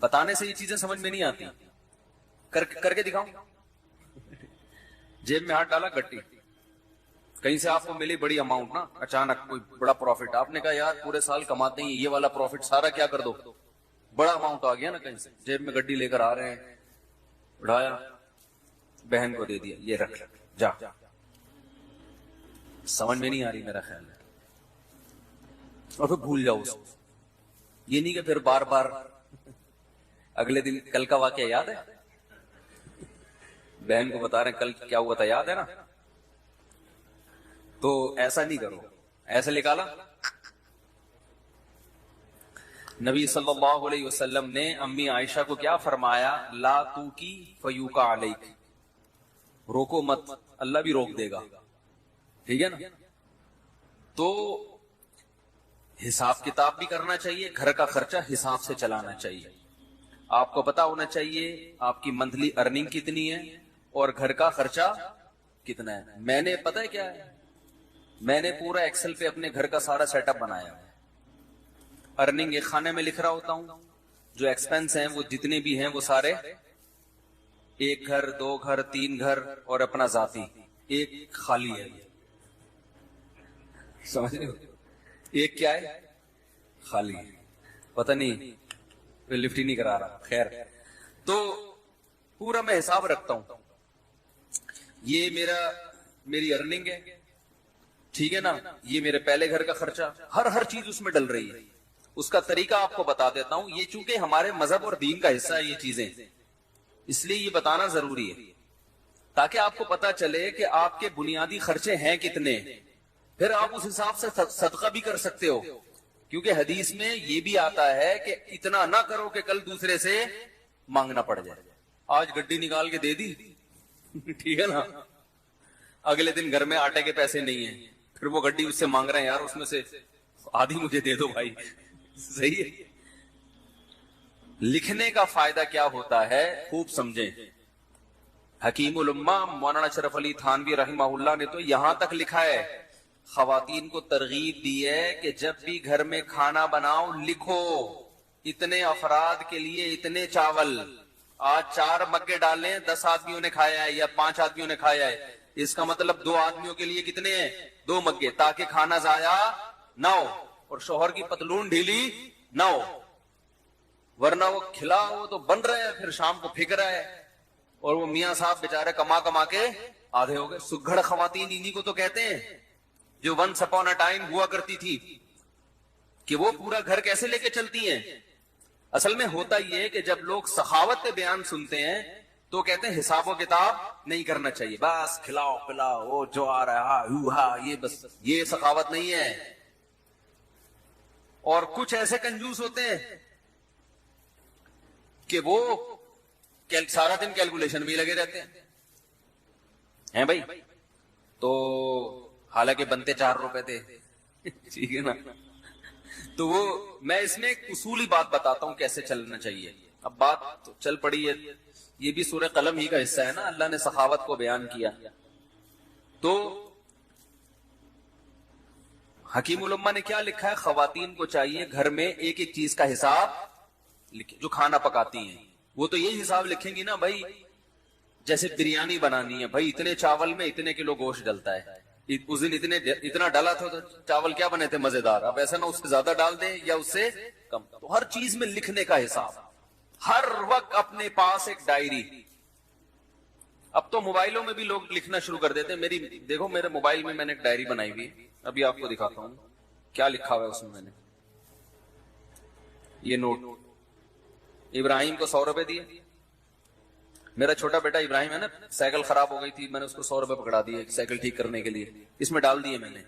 بتانے سے یہ چیزیں سمجھ میں نہیں آتی، کر کے دکھاؤں. جیب میں ہاتھ ڈالا، گٹی کہیں سے آپ کو ملی بڑی اماؤنٹ نا، اچانک کوئی بڑا پروفٹ، آپ نے کہا یار پورے سال کماتے ہیں یہ والا پروفٹ سارا کیا کر دو، بڑا اماؤنٹ آ گیا نا کہیں سے. جیب میں گڈی لے کر آ رہے ہیں، اٹھایا، بہن کو دے دیا، یہ رکھ جا. سمجھ میں نہیں آ رہی میرا خیال ہے، اور پھر بھول جاؤ اس کو. یہ نہیں کہ پھر بار بار اگلے دن کل کا واقعہ یاد ہے، بہن کو بتا رہے ہیں کل کیا ہوا تھا یاد ہے نا، تو ایسا نہیں کرو. ایسے نکالا. نبی صلی اللہ علیہ وسلم نے امی عائشہ کو کیا فرمایا؟ لا تو کی فیوکا علیک، روکو مت، اللہ بھی روک دے گا. ٹھیک ہے نا؟ تو حساب کتاب بھی کرنا چاہیے، گھر کا خرچہ حساب سے چلانا چاہیے. آپ کو پتا ہونا چاہیے آپ کی منتھلی ارننگ کتنی ہے اور گھر کا خرچہ کتنا ہے. میں نے پتا ہے کیا ہے، میں نے پورا ایکسل پہ اپنے گھر کا سارا سیٹ اپ بنایا ہے. ارننگ ایک خانے میں لکھ رہا ہوتا ہوں، جو ایکسپینس ہیں وہ جتنے بھی ہیں وہ سارے، ایک گھر، دو گھر، تین گھر اور اپنا ذاتی ایک خالی ہے. سمجھ رہے ہو؟ ایک کیا ہے؟ خالی ہے. پتہ نہیں لفٹ ہی نہیں کرا رہا. خیر، تو پورا میں حساب رکھتا ہوں. یہ میری ارننگ ہے، ٹھیک ہے نا. یہ میرے پہلے گھر کا خرچہ، ہر چیز اس میں ڈل رہی ہے. اس کا طریقہ آپ کو بتا دیتا ہوں. یہ چونکہ ہمارے مذہب اور دین کا حصہ ہے یہ چیزیں، اس لیے یہ بتانا ضروری ہے تاکہ آپ کو پتا چلے کہ آپ کے بنیادی خرچے ہیں کتنے. پھر آپ اس حساب سے صدقہ بھی کر سکتے ہو، کیونکہ حدیث میں یہ بھی آتا ہے کہ اتنا نہ کرو کہ کل دوسرے سے مانگنا پڑ جائے. آج گڈی نکال کے دے دی، ٹھیک ہے نا، اگلے دن گھر میں آٹے کے پیسے نہیں ہیں، پھر وہ گڈی اس سے مانگ رہے ہیں یار اس میں سے آدھی مجھے دے دو بھائی. صحیح ہے. لکھنے کا فائدہ کیا ہوتا ہے خوب سمجھیں. حکیم الامہ مولانا اشرف علی تھانوی رحمہ اللہ نے تو یہاں تک لکھا ہے، خواتین کو ترغیب دی ہے کہ جب بھی گھر میں کھانا بناؤ لکھو اتنے افراد کے لیے اتنے چاول. آج 4 مگے ڈالیں 10 آدمیوں نے کھایا ہے یا 5 آدمیوں نے کھایا ہے، اس کا مطلب 2 آدمیوں کے لیے کتنے ہیں؟ 2 مگے، تاکہ کھانا ضائع نہ ہو اور شوہر کی پتلون ڈھیلی نہ ہو. ورنہ وہ کھلا وہ تو بن رہا ہے، پھر شام کو پھک رہا ہے اور وہ میاں صاحب بیچارے کما کے آدھے ہو گئے. سگھڑ خواتین انہی کو تو کہتے ہیں جو ونس اپون اے ٹائم ہوا کرتی تھی کہ وہ پورا گھر کیسے لے کے چلتی ہیں. اصل میں ہوتا یہ ہے کہ جب لوگ سخاوت کے بیان سنتے ہیں تو کہتے ہیں حساب و کتاب نہیں کرنا چاہیے، بس کھلاؤ پلاؤ وہ جو آ رہا ہے یہ بس، یہ سخاوت نہیں ہے. اور کچھ ایسے کنجوس ہوتے ہیں کہ وہ سارا دن کیلکولیشن بھی لگے رہتے ہیں بھائی. تو حالانکہ بنتے 4 روپے تھے، ٹھیک ہے نا. تو وہ میں اس میں ایک اصولی بات بتاتا ہوں کیسے چلنا چاہیے. اب بات تو چل پڑی ہے، یہ بھی سورہ قلم ہی کا حصہ ہے نا، اللہ نے سخاوت کو بیان کیا. تو حکیم الامہ نے کیا لکھا ہے، خواتین کو چاہیے گھر میں ایک ایک چیز کا حساب لکھیں. جو کھانا پکاتی ہیں وہ تو یہی حساب لکھیں گی نا بھائی. جیسے بریانی بنانی ہے بھائی، اتنے چاول میں اتنے کلو گوشت ڈلتا ہے. اس دن اتنا ڈالا تھا تو چاول کیا بنے تھے مزیدار. اب ایسا نہ اس سے زیادہ ڈال دیں یا اس سے کم. تو ہر چیز میں لکھنے کا حساب، ہر وقت اپنے پاس ایک ڈائری. اب تو موبائلوں میں بھی لوگ لکھنا شروع کر دیتے ہیں. دیکھو میرے موبائل میں نے ایک ڈائری بنائی ہوئی، ابھی آپ کو دکھاتا ہوں کیا لکھا ہوا ہے اس میں نے. یہ نوٹ، ابراہیم کو 100 روپے دیے. میرا چھوٹا بیٹا ابراہیم ہے نا، سائیکل خراب ہو گئی تھی، میں نے اس کو 100 روپے پکڑا دیے سائیکل ٹھیک کرنے کے لیے، اس میں ڈال دیے میں نے.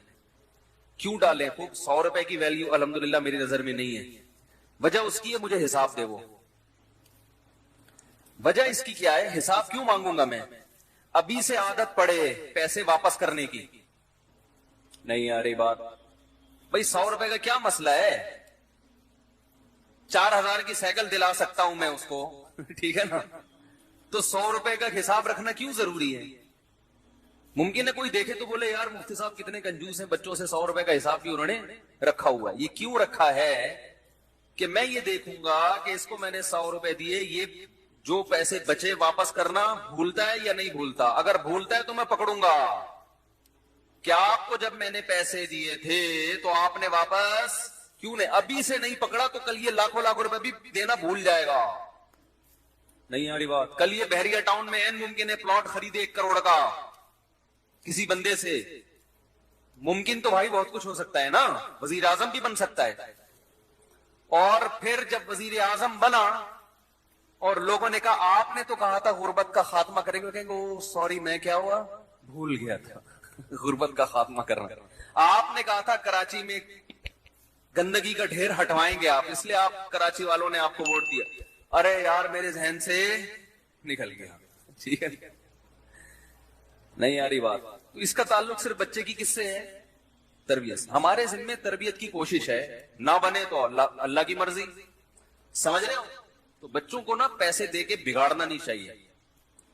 کیوں ڈالے؟ 100 روپے کی ویلیو الحمدللہ میری نظر میں نہیں ہے. وجہ اس کی ہے مجھے حساب دے. وہ وجہ اس کی کیا ہے؟ حساب کیوں مانگوں گا میں؟ ابھی سے عادت پڑے پیسے واپس کرنے کی. نہیں آ رہی بات بھائی. 100 روپے کا کیا مسئلہ ہے؟ 4000 کی سائیکل دلا سکتا ہوں میں اس کو، ٹھیک ہے نا. تو 100 روپے کا حساب رکھنا کیوں ضروری ہے؟ ممکن ہے کوئی دیکھے تو بولے یار مفتی صاحب کتنے کنجوس ہیں، بچوں سے 100 روپے کا حساب بھی انہوں نے رکھا ہوا ہے. یہ کیوں رکھا ہے کہ میں یہ دیکھوں گا کہ اس کو میں نے 100 روپے دیے، یہ جو پیسے بچے واپس کرنا بھولتا ہے یا نہیں بھولتا. اگر بھولتا ہے تو میں پکڑوں گا. کیا آپ کو جب میں نے پیسے دیے تھے تو آپ نے واپس کیوں نہیں؟ ابھی سے نہیں پکڑا تو کل یہ لاکھوں روپے بھی دینا بھول جائے گا. نہیں آ رہی بات. کل یہ بحریہ ٹاؤن میں این ممکن ہے پلاٹ خریدے 1 کروڑ کا کسی بندے سے. ممکن تو بھائی بہت کچھ ہو سکتا ہے نا، وزیر اعظم بھی بن سکتا ہے. اور پھر جب وزیر اعظم بنا اور لوگوں نے کہا آپ نے تو کہا تھا غربت کا خاتمہ کریں گے، کہیں گے سوری میں کیا ہوا بھول گیا تھا غربت کا خاتمہ کرنا. آپ نے کہا تھا کراچی میں گندگی کا ڈھیر ہٹوائیں گے آپ، اس لیے آپ کراچی والوں نے آپ کو ووٹ دیا. ارے یار میرے ذہن سے نکل گیا. ٹھیک ہے، نہیں آ رہی بات. تو اس کا تعلق صرف بچے کی کس سے ہے؟ تربیت. ہمارے ذمہ تربیت کی کوشش ہے، نہ بنے تو اللہ کی مرضی. سمجھ رہے ہو؟ تو بچوں کو نا پیسے دے کے بگاڑنا نہیں چاہیے.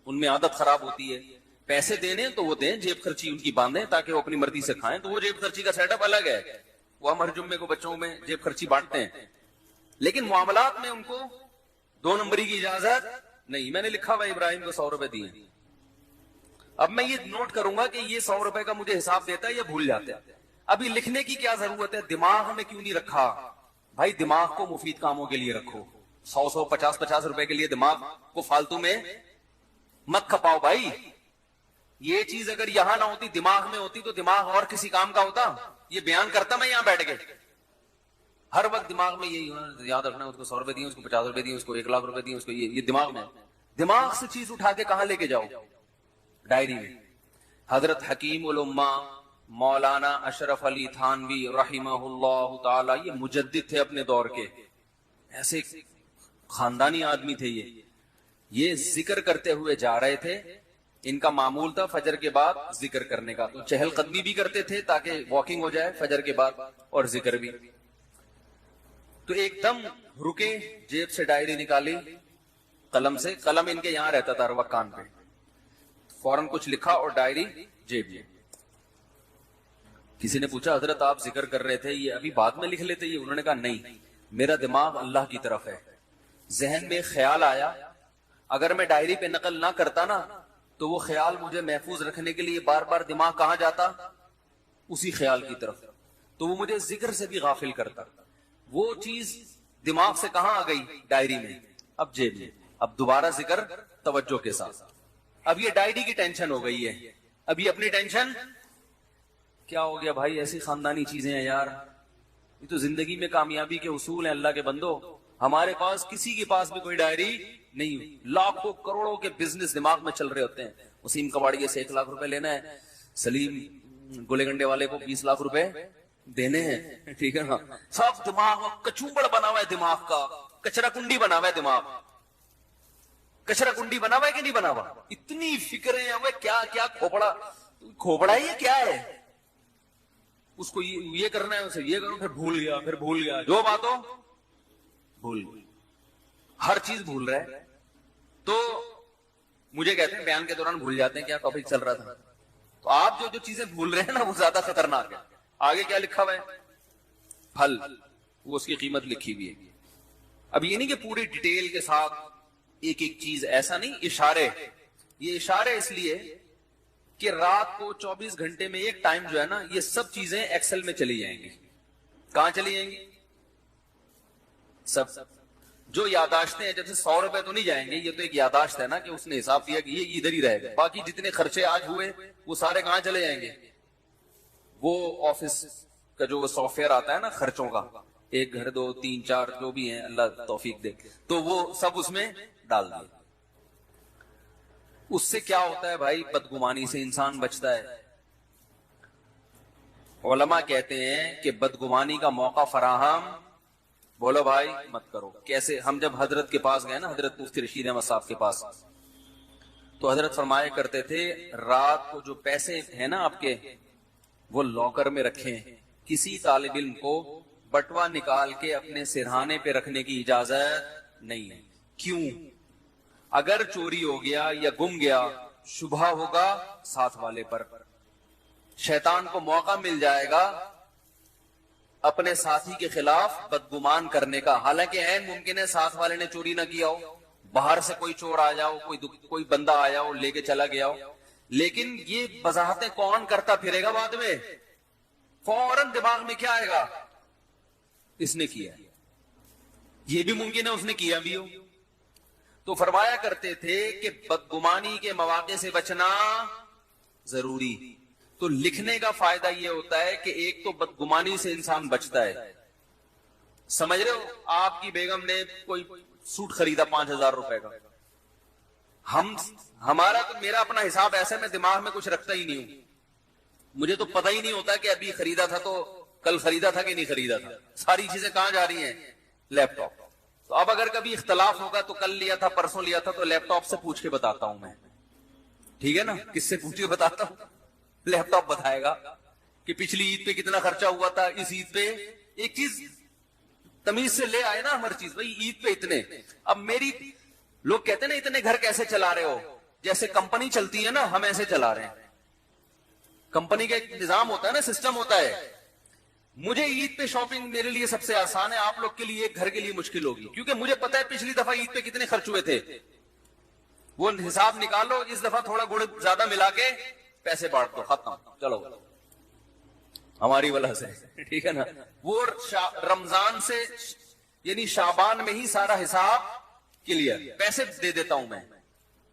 ان میں عادت خراب ہوتی ہے. پیسے دینے تو وہ دیں، جیب خرچی ان کی باندھیں تاکہ وہ اپنی مرضی سے کھائیں. تو وہ جیب خرچی کا سیٹ اپ الگ ہے، وہ ہم ہر جمعے کو بچوں میں جیب خرچی بانٹتے ہیں. لیکن معاملات میں ان کو 2 نمبری کی اجازت نہیں. میں نے لکھا ہوا ابراہیم کو 100 روپے دیے. اب میں یہ نوٹ کروں گا کہ یہ 100 روپے کا مجھے حساب دیتا ہے یا بھول جاتا ہے. ابھی لکھنے کی کیا ضرورت ہے؟ دماغ میں کیوں نہیں رکھا بھائی؟ دماغ کو مفید کاموں کے لیے رکھو. 100 50 روپے کے لیے دماغ کو فالتو میں مت کھپاؤ بھائی. یہ چیز اگر یہاں نہ ہوتی، دماغ میں ہوتی، تو دماغ اور کسی کام کا ہوتا. یہ بیان کرتا میں یہاں بیٹھ کے، ہر وقت دماغ میں یہی یاد رکھنا ہے، اس کو 100 روپے دیے، اس کو 50 روپے دیے، اس کو 1 لاکھ روپے دیے، اس کو یہ دماغ میں. دماغ سے چیز اٹھا کے کہاں لے کے جاؤ؟ ڈائری میں. حضرت حکیم الامہ مولانا اشرف علی تھانوی رحمہ اللہ تعالی، یہ مجدد تھے اپنے دور کے، ایسے خاندانی آدمی تھے. یہ ذکر کرتے ہوئے جا رہے تھے. ان کا معمول تھا فجر کے بعد ذکر کرنے کا، تو چہل قدمی بھی کرتے تھے تاکہ واکنگ ہو جائے فجر کے بعد، اور ذکر بھی. تو ایک دم رکے، جیب سے ڈائری نکالی، قلم سے، قلم ان کے یہاں رہتا تھا ہر وقت کان پہ، فوراً کچھ لکھا اور ڈائری جیب میں. کسی نے پوچھا حضرت آپ ذکر کر رہے تھے، یہ ابھی بعد میں لکھ لیتے؟ یہ انہوں نے کہا نہیں، میرا دماغ اللہ کی طرف ہے. ذہن میں خیال آیا، اگر میں ڈائری پہ نقل نہ کرتا نا تو وہ خیال مجھے محفوظ رکھنے کے لیے بار بار دماغ کہاں جاتا؟ اسی خیال کی طرف. تو وہ مجھے ذکر سے بھی غافل کرتا. وہ چیز دماغ سے کہاں آ گئی؟ ڈائری میں. اب جیب میں. اب دوبارہ ذکر توجہ کے ساتھ. اب یہ ڈائری کی ٹینشن ہو گئی ہے، اب یہ اپنی ٹینشن. کیا ہو گیا بھائی؟ ایسی خاندانی چیزیں ہیں یار. یہ تو زندگی میں کامیابی کے اصول ہیں اللہ کے بندو. ہمارے پاس کسی کے پاس بھی کوئی ڈائری نہیں. لاکھوں کروڑوں کے بزنس دماغ میں چل رہے ہوتے ہیں. وسیم کباڑیے سے 1 لاکھ روپے لینا ہے، سلیم گولے گنڈے والے کو 20 لاکھ روپے دینے ہیں، ٹھیک ہے نا. سب دماغ کچوبڑ بنا ہوا ہے، دماغ کا کچرا کنڈی بنا ہوا ہے. دماغ کچرا کنڈی بنا ہوا ہے کہ نہیں بنا ہوا؟ اتنی فکریں ہیں، کیا کیا کھوپڑا کھوپڑا یہ کیا ہے؟ اس کو یہ کرنا ہے، اسے یہ کرو، پھر بھول گیا، پھر بھول گیا، جو بات ہو بھول گئی، ہر چیز بھول رہا ہے. تو مجھے کہتے ہیں بیان کے دوران بھول جاتے ہیں کیا ٹاپک چل رہا تھا. تو آپ جو چیزیں بھول رہے ہیں نا وہ زیادہ خطرناک ہے. آگے کیا لکھا ہوا ہے؟ پھل، وہ اس کی قیمت لکھی ہوئی ہے. اب یہ نہیں کہ پوری ڈیٹیل کے ساتھ ایک ایک چیز، ایسا نہیں. اشارے، یہ اشارے اس لیے کہ رات کو 24 گھنٹے میں ایک ٹائم جو ہے نا، یہ سب چیزیں ایکسل میں چلی جائیں گی. کہاں چلی جائیں گی؟ سب جو یاداشتیں ہیں، جیسے 100 روپے تو نہیں جائیں گے، یہ تو ایک یاداشت ہے نا کہ اس نے حساب کیا کہ یہ ادھر ہی رہے گا. باقی جتنے خرچے آج ہوئے وہ سارے کہاں چلے جائیں گے؟ وہ آفس کا جو سافٹ ویئر آتا ہے نا خرچوں کا، 1 گھر 2 3 4 جو بھی ہیں، اللہ توفیق دے، تو وہ سب اس میں ڈال دیں. اس سے کیا ہوتا ہے بھائی؟ بدگمانی سے انسان بچتا ہے. علماء کہتے ہیں کہ بدگمانی کا موقع فراہم، بولو بھائی، مت کرو. کیسے؟ ہم جب حضرت کے پاس گئے نا، حضرت مفتی رشید احمد صاحب کے پاس، تو حضرت فرمایا کرتے تھے رات کو جو پیسے ہیں نا آپ کے، وہ لاکر میں رکھیں. کسی طالب علم کو بٹوا نکال کے اپنے سرہانے پہ رکھنے کی اجازت نہیں ہے. کیوں؟ اگر چوری ہو گیا یا گم گیا، شبہ ہوگا ساتھ والے پر، شیطان کو موقع مل جائے گا اپنے ساتھی کے خلاف بدگمان کرنے کا. حالانکہ عین ممکن ہے ساتھ والے نے چوری نہ کیا ہو، باہر سے کوئی چور آ جاؤ، کوئی بندہ آیا ہو لے کے چلا گیا ہو، لیکن یہ وضاحتیں کون کرتا پھرے گا بعد میں؟ فوراً دماغ میں کیا آئے گا؟ اس نے کیا. یہ بھی ممکن ہے اس نے کیا بھی ہو. تو فرمایا کرتے تھے کہ بدگمانی کے مواقع سے بچنا ضروری. تو لکھنے کا فائدہ یہ ہوتا ہے کہ ایک تو بدگمانی سے انسان بچتا ہے. سمجھ رہے ہو؟ آپ کی بیگم نے کوئی سوٹ خریدا 5000 روپے کا، ہمارا تو میرا اپنا حساب ایسا، میں دماغ میں کچھ رکھتا ہی نہیں ہوں. مجھے تو پتہ ہی نہیں ہوتا کہ ابھی خریدا تھا تو کل خریدا تھا کہ نہیں خریدا تھا. ساری چیزیں کہاں جا رہی ہیں؟ لیپ ٹاپ. تو اب اگر کبھی اختلاف ہوگا تو کل لیا تھا پرسوں لیا تھا تو لیپ ٹاپ سے پوچھ کے بتاتا ہوں میں. ٹھیک ہے نا؟ کس سے پوچھ کے بتاتا ہوں؟ لیپ ٹاپ بتائے گا کہ پچھلی عید پہ کتنا خرچہ ہوا تھا، اس عید پہ. ایک چیز تمیز سے لے آئے نا ہر چیز. بھائی عید پہ اتنے. اب میری لوگ کہتے ہیں نا اتنے گھر کیسے چلا رہے ہو؟ جیسے کمپنی چلتی ہے نا، ہم ایسے چلا رہے ہیں. کمپنی کا ایک نظام ہوتا ہے نا، سسٹم ہوتا ہے. مجھے عید پہ شاپنگ میرے لیے سب سے آسان ہے، آپ لوگ کے لیے ایک گھر کے لیے مشکل ہوگی، کیونکہ مجھے پتا ہے پچھلی دفعہ عید پہ کتنے خرچ ہوئے تھے. وہ حساب نکالو، اس دفعہ تھوڑا گڑ زیادہ ملا کے پیسے بانٹ دو، ختم. چلو ہماری وجہ سے، ٹھیک ہے نا. وہ رمضان سے یعنی شعبان میں ہی سارا حساب کلیئر، پیسے دے دیتا ہوں میں،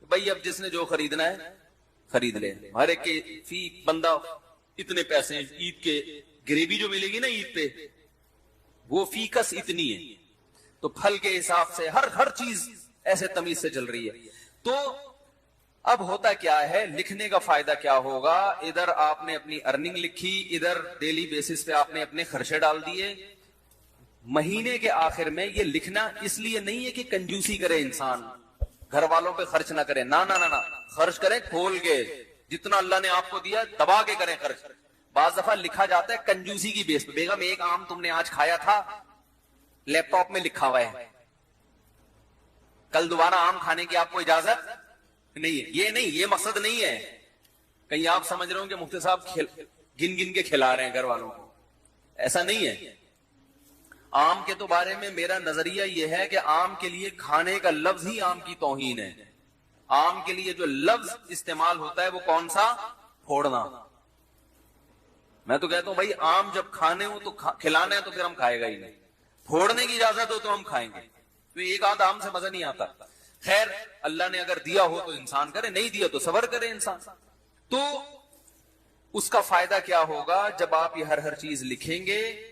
بھائی اب جس نے جو خریدنا ہے خرید لے، ہر ایک کے فی بندہ اتنے پیسے، عید کے گریوی جو ملے گی نا عید پہ وہ فی کس اتنی ہے، تو پھل کے حساب سے ہر چیز ایسے تمیز سے چل رہی ہے. تو اب ہوتا کیا ہے، لکھنے کا فائدہ کیا ہوگا، ادھر آپ نے اپنی ارننگ لکھی، ادھر ڈیلی بیسس پہ آپ نے اپنے خرچے ڈال دیے. مہینے کے آخر میں یہ لکھنا اس لیے نہیں ہے کہ کنجوسی کرے انسان، گھر والوں پہ خرچ نہ کرے، نہ خرچ کریں کھول کے، جتنا اللہ نے آپ کو دیا دبا کے کریں خرچ. بعض دفعہ لکھا جاتا ہے کنجوسی کی بیس پہ، بیگم ایک آم تم نے آج کھایا تھا، لیپ ٹاپ میں لکھا ہوا ہے کل دوبارہ آم کھانے کی آپ کو اجازت نہیں ہے. یہ نہیں، یہ مقصد نہیں ہے. کہیں آپ سمجھ رہے ہو کہ مفتی صاحب گن کے کھلا رہے ہیں گھر والوں کو، ایسا نہیں ہے. آم کے تو بارے میں میرا نظریہ یہ ہے کہ آم کے لیے کھانے کا لفظ ہی آم کی توہین ہے. آم کے لیے جو لفظ استعمال ہوتا ہے وہ کون سا؟ پھوڑنا. میں تو کہتا ہوں بھائی آم جب کھانے ہو تو کھلانا ہے تو پھر ہم کھائے گا ہی نہیں، پھوڑنے کی اجازت ہو تو ہم کھائیں گے. تو ایک آدھ آم سے مزہ نہیں آتا. خیر اللہ نے اگر دیا ہو تو انسان کرے، نہیں دیا تو صبر کرے انسان. تو اس کا فائدہ کیا ہوگا، جب آپ یہ ہر چیز لکھیں گے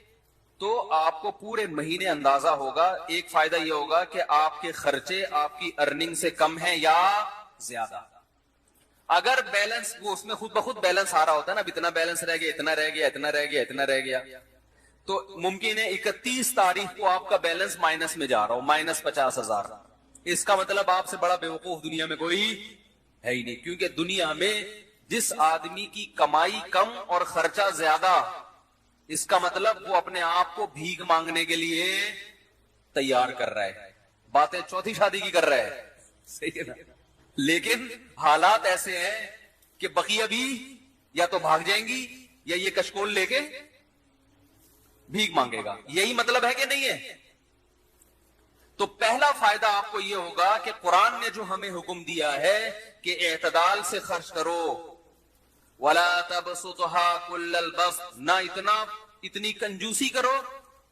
تو آپ کو پورے مہینے اندازہ ہوگا. ایک فائدہ یہ ہوگا کہ آپ کے خرچے آپ کی ارننگ سے کم ہیں یا زیادہ. اگر بیلنس وہ اس میں خود بخود بیلنس آ رہا ہوتا ہے نا، اب اتنا بیلنس رہ گیا، اتنا رہ گیا، اتنا رہ گیا، اتنا رہ گیا، تو ممکن ہے 31 تاریخ کو آپ کا بیلنس مائنس میں جا رہا ہو، -50,000. اس کا مطلب آپ سے بڑا بیوقوف دنیا میں کوئی ہے ہی نہیں. کیونکہ دنیا میں جس آدمی کی کمائی کم اور خرچہ زیادہ، اس کا مطلب وہ اپنے آپ کو بھیک مانگنے کے لیے تیار کر رہا ہے. باتیں چوتھی شادی کی کر رہا ہے، صحیح ہے نا. لیکن حالات ایسے ہیں کہ بقیہ بھی یا تو بھاگ جائیں گی یا یہ کشکول لے کے بھیک مانگے گا. یہی مطلب ہے کہ نہیں ہے؟ تو پہلا فائدہ آپ کو یہ ہوگا کہ قرآن نے جو ہمیں حکم دیا ہے کہ اعتدال سے خرچ کرو، وَلَا تَبْسُطْهَا كُلَّ الْبَسْطِ، نہ اتنی کنجوسی کرو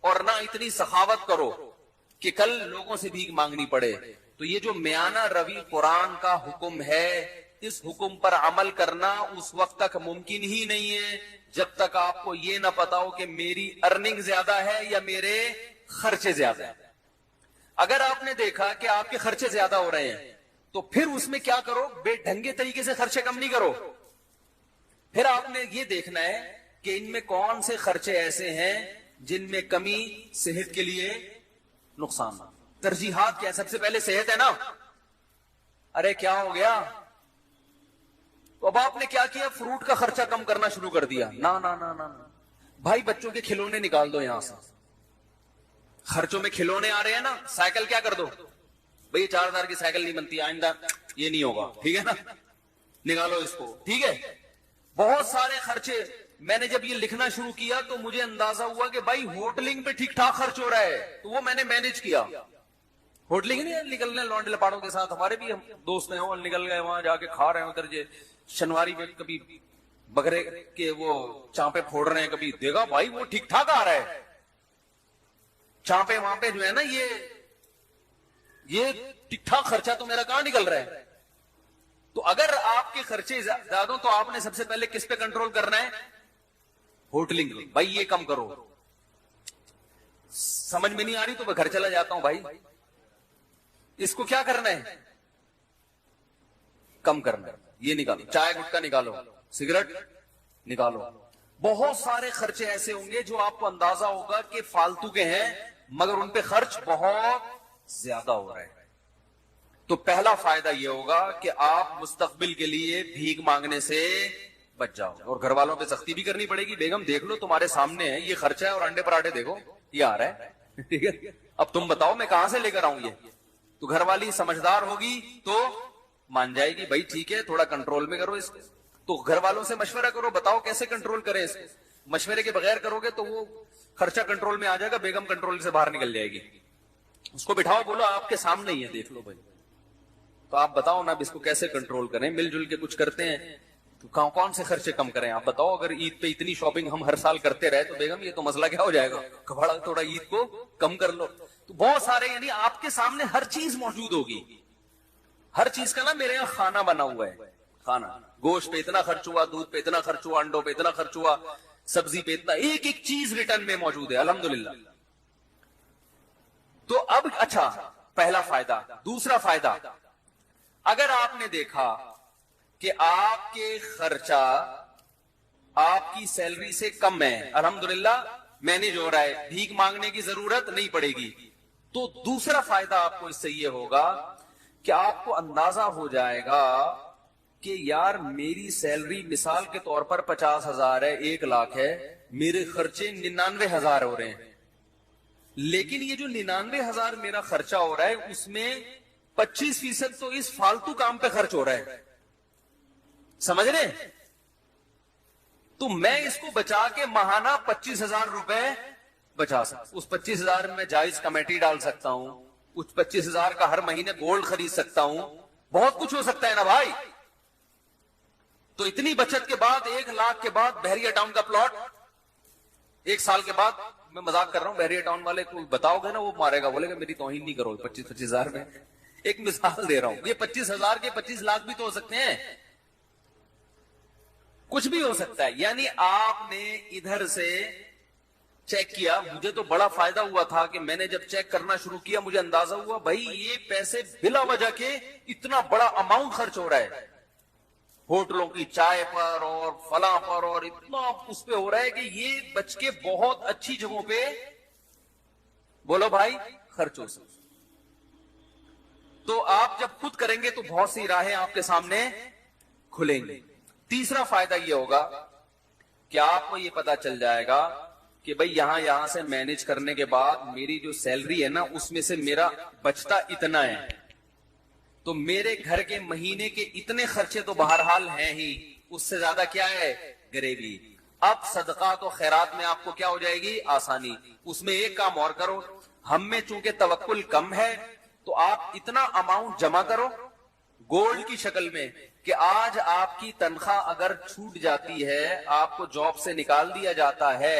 اور نہ اتنی سخاوت کرو کہ کل لوگوں سے بھیک مانگنی پڑے. تو یہ جو میانہ روی قرآن کا حکم ہے، اس حکم پر عمل کرنا اس وقت تک ممکن ہی نہیں ہے جب تک آپ کو یہ نہ پتا ہو کہ میری ارننگ زیادہ ہے یا میرے خرچے زیادہ ہیں. اگر آپ نے دیکھا کہ آپ کے خرچے زیادہ ہو رہے ہیں تو پھر اس میں کیا کرو، بے ڈھنگے طریقے سے خرچے کم نہیں کرو. پھر آپ نے یہ دیکھنا ہے کہ ان میں کون سے خرچے ایسے ہیں جن میں کمی صحت کے لیے نقصان. ترجیحات کیا؟ سب سے پہلے صحت ہے نا. ارے کیا ہو گیا، تو اب آپ نے کیا کیا، فروٹ کا خرچہ کم کرنا شروع کر دیا. نہ بھائی بچوں کے کھلونے نکال دو یہاں سے. خرچوں میں کھلونے آ رہے ہیں نا، سائیکل کیا کر دو، بھئی 4,000 کی سائیکل نہیں بنتی، آئندہ یہ نہیں ہوگا، ٹھیک ہے نا، نکالو اس کو. ٹھیک ہے، بہت سارے خرچے. میں نے جب یہ لکھنا شروع کیا تو مجھے اندازہ ہوا کہ بھائی ہوٹلنگ پہ ٹھیک ٹھاک خرچ ہو رہا ہے، تو وہ میں نے مینج کیا. ہوٹلنگ نہیں نکلنے لونڈے لپاڑوں کے ساتھ، ہمارے بھی دوست ہیں وہ نکل گئے وہاں جا کے کھا رہے ہیں ادھر شنواری میں، کبھی بکرے کے وہ چانپے پھوڑ رہے ہیں، کبھی دیکھا بھائی وہ ٹھیک ٹھاک آ رہا ہے. چانپے وہاں پہ جو ہے نا یہ ٹھیک ٹھاک خرچہ تو میرا کہاں نکل رہا ہے. تو اگر آپ کے خرچے زیادہ ہو تو آپ نے سب سے پہلے کس پہ کنٹرول کرنا ہے؟ ہوٹلنگ. بھائی یہ کم کرو. سمجھ میں نہیں آ رہی تو میں گھر چلا جاتا ہوں. بھائی اس کو کیا کرنا ہے؟ کم کرنا ہے. یہ نکالو، چائے گٹکا نکالو، سگریٹ نکالو. بہت سارے خرچے ایسے ہوں گے جو آپ کو اندازہ ہوگا کہ فالتو کے ہیں مگر ان پہ خرچ بہت زیادہ ہو رہا ہے. تو پہلا فائدہ یہ ہوگا کہ آپ مستقبل کے لیے بھیک مانگنے سے بچ جاؤ. اور گھر والوں پہ سختی بھی کرنی پڑے گی. بیگم دیکھ لو تمہارے سامنے ہے یہ خرچہ ہے، اور انڈے پراٹھے دیکھو یہ آ رہا ہے، ٹھیک ہے، اب تم بتاؤ میں کہاں سے لے کر آؤں یہ. تو گھر والی سمجھدار ہوگی تو مان جائے گی، بھائی ٹھیک ہے تھوڑا کنٹرول میں کرو اس کو. تو گھر والوں سے مشورہ کرو، بتاؤ کیسے کنٹرول کریں اس کو. مشورے کے بغیر کرو گے تو وہ خرچہ کنٹرول میں آ جائے گا، بیگم کنٹرول سے باہر نکل جائے گی. اس کو بٹھاؤ، بولو آپ کے سامنے ہی ہے، دیکھ لو بھائی، تو آپ بتاؤ نا اب اس کو کیسے کنٹرول کریں. مل جل کے کچھ کرتے ہیں تو کون سے خرچے کم کریں آپ بتاؤ؟ اگر عید پہ اتنی شاپنگ ہم ہر سال کرتے رہے تو بیگم یہ تو مسئلہ کیا ہو جائے گا، کبھڑا تھوڑا عید کو کم کر لو. تو بہت سارے، یعنی آپ کے سامنے ہر چیز موجود ہوگی. ہر چیز کا نا میرے یہاں کھانا بنا ہوا ہے. کھانا، گوشت پہ اتنا خرچ ہوا، دودھ پہ اتنا خرچ ہوا، انڈوں پہ اتنا خرچ ہوا، سبزی پہ اتنا، ایک ایک چیز ریٹرن میں موجود ہے الحمدللہ. تو اب اچھا، پہلا فائدہ. دوسرا فائدہ، اگر آپ نے دیکھا کہ آپ کے خرچہ آپ کی سیلری سے کم ہے، الحمدللہ مینج ہو رہا ہے، بھیک مانگنے کی ضرورت نہیں پڑے گی، تو دوسرا فائدہ آپ کو اس سے یہ ہوگا کہ آپ کو اندازہ ہو جائے گا کہ یار میری سیلری مثال کے طور پر 50,000 ہے، 1,00,000 ہے، میرے خرچے 99,000 ہو رہے ہیں. لیکن یہ جو 99,000 میرا خرچہ ہو رہا ہے اس میں 25% تو اس فالتو کام پہ خرچ ہو رہا ہے. سمجھ رہے ہیں؟ تو میں اس کو بچا کے ماہانہ 25,000 روپے بچا سکتا ہوں. اس 25,000 میں جائز کمیٹی ڈال سکتا ہوں، اس 25,000 کا ہر مہینے گولڈ خرید سکتا ہوں، بہت کچھ ہو سکتا ہے نا بھائی. تو اتنی بچت کے بعد 1,00,000 کے بعد بحریہ ٹاؤن کا پلاٹ 1 سال کے بعد، میں مذاق کر رہا ہوں، بحریہ ٹاؤن والے کو بتاؤ گے نا وہ مارے گا، بولے گا میری توہین نہیں کرو. 25,000 میں ایک مثال دے رہا ہوں، یہ 25,000 کے 25,00,000 بھی تو ہو سکتے ہیں، کچھ بھی ہو سکتا ہے. یعنی آپ نے ادھر سے چیک کیا، مجھے تو بڑا فائدہ ہوا تھا کہ میں نے جب چیک کرنا شروع کیا مجھے اندازہ ہوا بھائی یہ پیسے بلا وجہ کے اتنا بڑا اماؤنٹ خرچ ہو رہا ہے ہوٹلوں کی چائے پر اور فلاں پر، اور اتنا اس پہ ہو رہا ہے کہ یہ بچ کے بہت اچھی جگہوں پہ بولو بھائی خرچ ہو سکتا. تو آپ جب خود کریں گے تو بہت سی راہیں آپ کے سامنے کھلیں گی. تیسرا فائدہ یہ ہوگا کہ آپ کو یہ پتا چل جائے گا کہ بھئی یہاں سے مینج کرنے کے بعد میری جو سیلری ہے نا اس میں سے میرا بچتا اتنا ہے، تو میرے گھر کے مہینے کے اتنے خرچے تو بہرحال ہیں ہی، اس سے زیادہ کیا ہے گریوی. اب صدقات و خیرات میں آپ کو کیا ہو جائے گی آسانی. اس میں ایک کام اور کرو، ہم میں چونکہ توکل کم ہے تو آپ اتنا اماؤنٹ جمع کرو گولڈ کی شکل میں کہ آج آپ کی تنخواہ اگر چھوٹ جاتی ہے، آپ کو جاب سے نکال دیا جاتا ہے،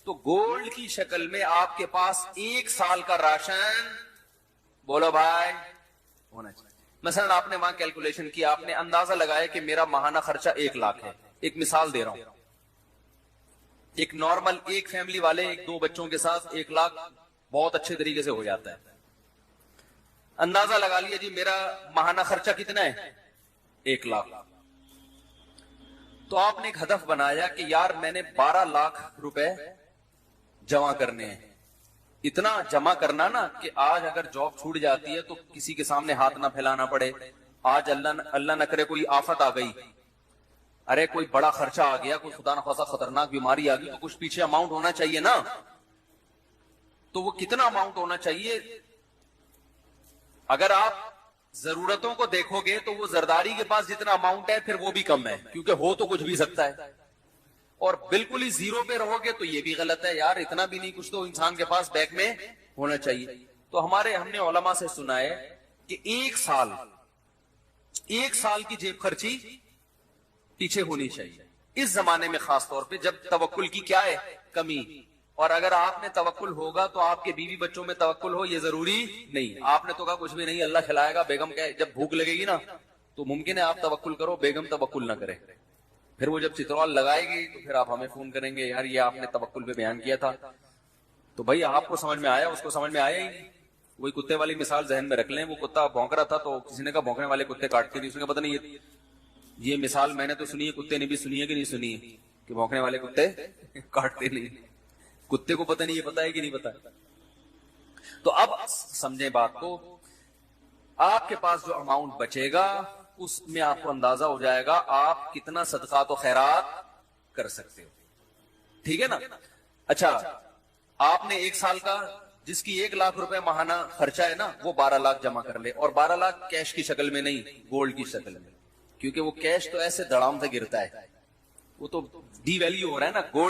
تو گولڈ کی شکل میں آپ کے پاس 1 سال کا راشن بولو بھائی ہونا چاہیے. مثلا آپ نے وہاں کیلکولیشن کیا، آپ نے اندازہ لگایا کہ میرا ماہانہ خرچہ 1,00,000 ہے. ایک مثال دے رہا ہوں، ایک نارمل ایک فیملی والے 1-2 بچوں کے ساتھ 1,00,000 بہت اچھے طریقے سے ہو جاتا ہے. اندازہ لگا لیا جی میرا ماہانہ خرچہ کتنا ہے 1,00,000. تو آپ نے ایک ہدف بنایا کہ یار میں نے 12,00,000 روپے جمع کرنے ہیں. اتنا جمع کرنا نا کہ آج اگر جاب چھوٹ جاتی ہے تو کسی کے سامنے ہاتھ نہ پھیلانا پڑے. آج اللہ نہ کرے کوئی آفت آ گئی، ارے کوئی بڑا خرچہ آ گیا، کوئی خدا نخواستہ خطرناک بیماری آ گئی، تو کچھ پیچھے اماؤنٹ ہونا چاہیے نا. تو وہ کتنا اماؤنٹ ہونا چاہیے؟ اگر آپ ضرورتوں کو دیکھو گے تو وہ زرداری کے پاس جتنا اماؤنٹ ہے پھر وہ بھی کم ہے، کیونکہ ہو تو کچھ بھی سکتا ہے. اور بالکل ہی زیرو پہ رہو گے تو یہ بھی غلط ہے، یار اتنا بھی نہیں، کچھ تو انسان کے پاس بینک میں ہونا چاہیے. تو ہم نے علماء سے سنا ہے کہ 1 سال کی جیب خرچی پیچھے ہونی چاہیے اس زمانے میں، خاص طور پہ جب توکل کی کیا ہے کمی. اور اگر آپ نے توکل ہوگا تو آپ کے بیوی بچوں میں توکل ہو یہ ضروری نہیں. آپ نے تو کہا کچھ بھی نہیں اللہ کھلائے گا، بیگم کہ جب بھوک لگے گی نا تو ممکن ہے آپ توکل کرو، بیگم توکل نہ کرے. پھر وہ جب چترال لگائے گی تو پھر آپ ہمیں فون کریں گے یار یہ آپ نے توکل پہ بیان کیا تھا. تو بھائی آپ کو سمجھ میں آیا، اس کو سمجھ میں آیا ہی نہیں. وہی کتے والی مثال ذہن میں رکھ لیں، وہ کتا بھونک رہا تھا تو کسی نے کہا بھونکنے والے کتے کاٹتے نہیں. اس نے کہا پتہ نہیں یہ مثال میں نے تو سنی ہے، کتے نے بھی سنی ہے کہ نہیں سنی ہے کہ بھونکنے والے کتے کاٹتے نہیں. کتے کو پتہ نہیں، یہ پتہ ہے کہ نہیں پتہ. تو اب سمجھیں بات کو، آپ کے پاس جو اماؤنٹ بچے گا اس میں آپ کو اندازہ ہو جائے گا آپ کتنا صدقات و خیرات کر سکتے ہو. ٹھیک ہے نا؟ اچھا، آپ نے 1 سال کا جس کی 1,00,000 روپے ماہانہ خرچہ ہے نا وہ 12,00,000 جمع کر لے. اور 12,00,000 کیش کی شکل میں نہیں، گولڈ کی شکل میں، کیونکہ وہ کیش تو ایسے دڑام سے گرتا ہے، وہ تو ڈی ویلیو ہو رہا ہے نا. گولڈ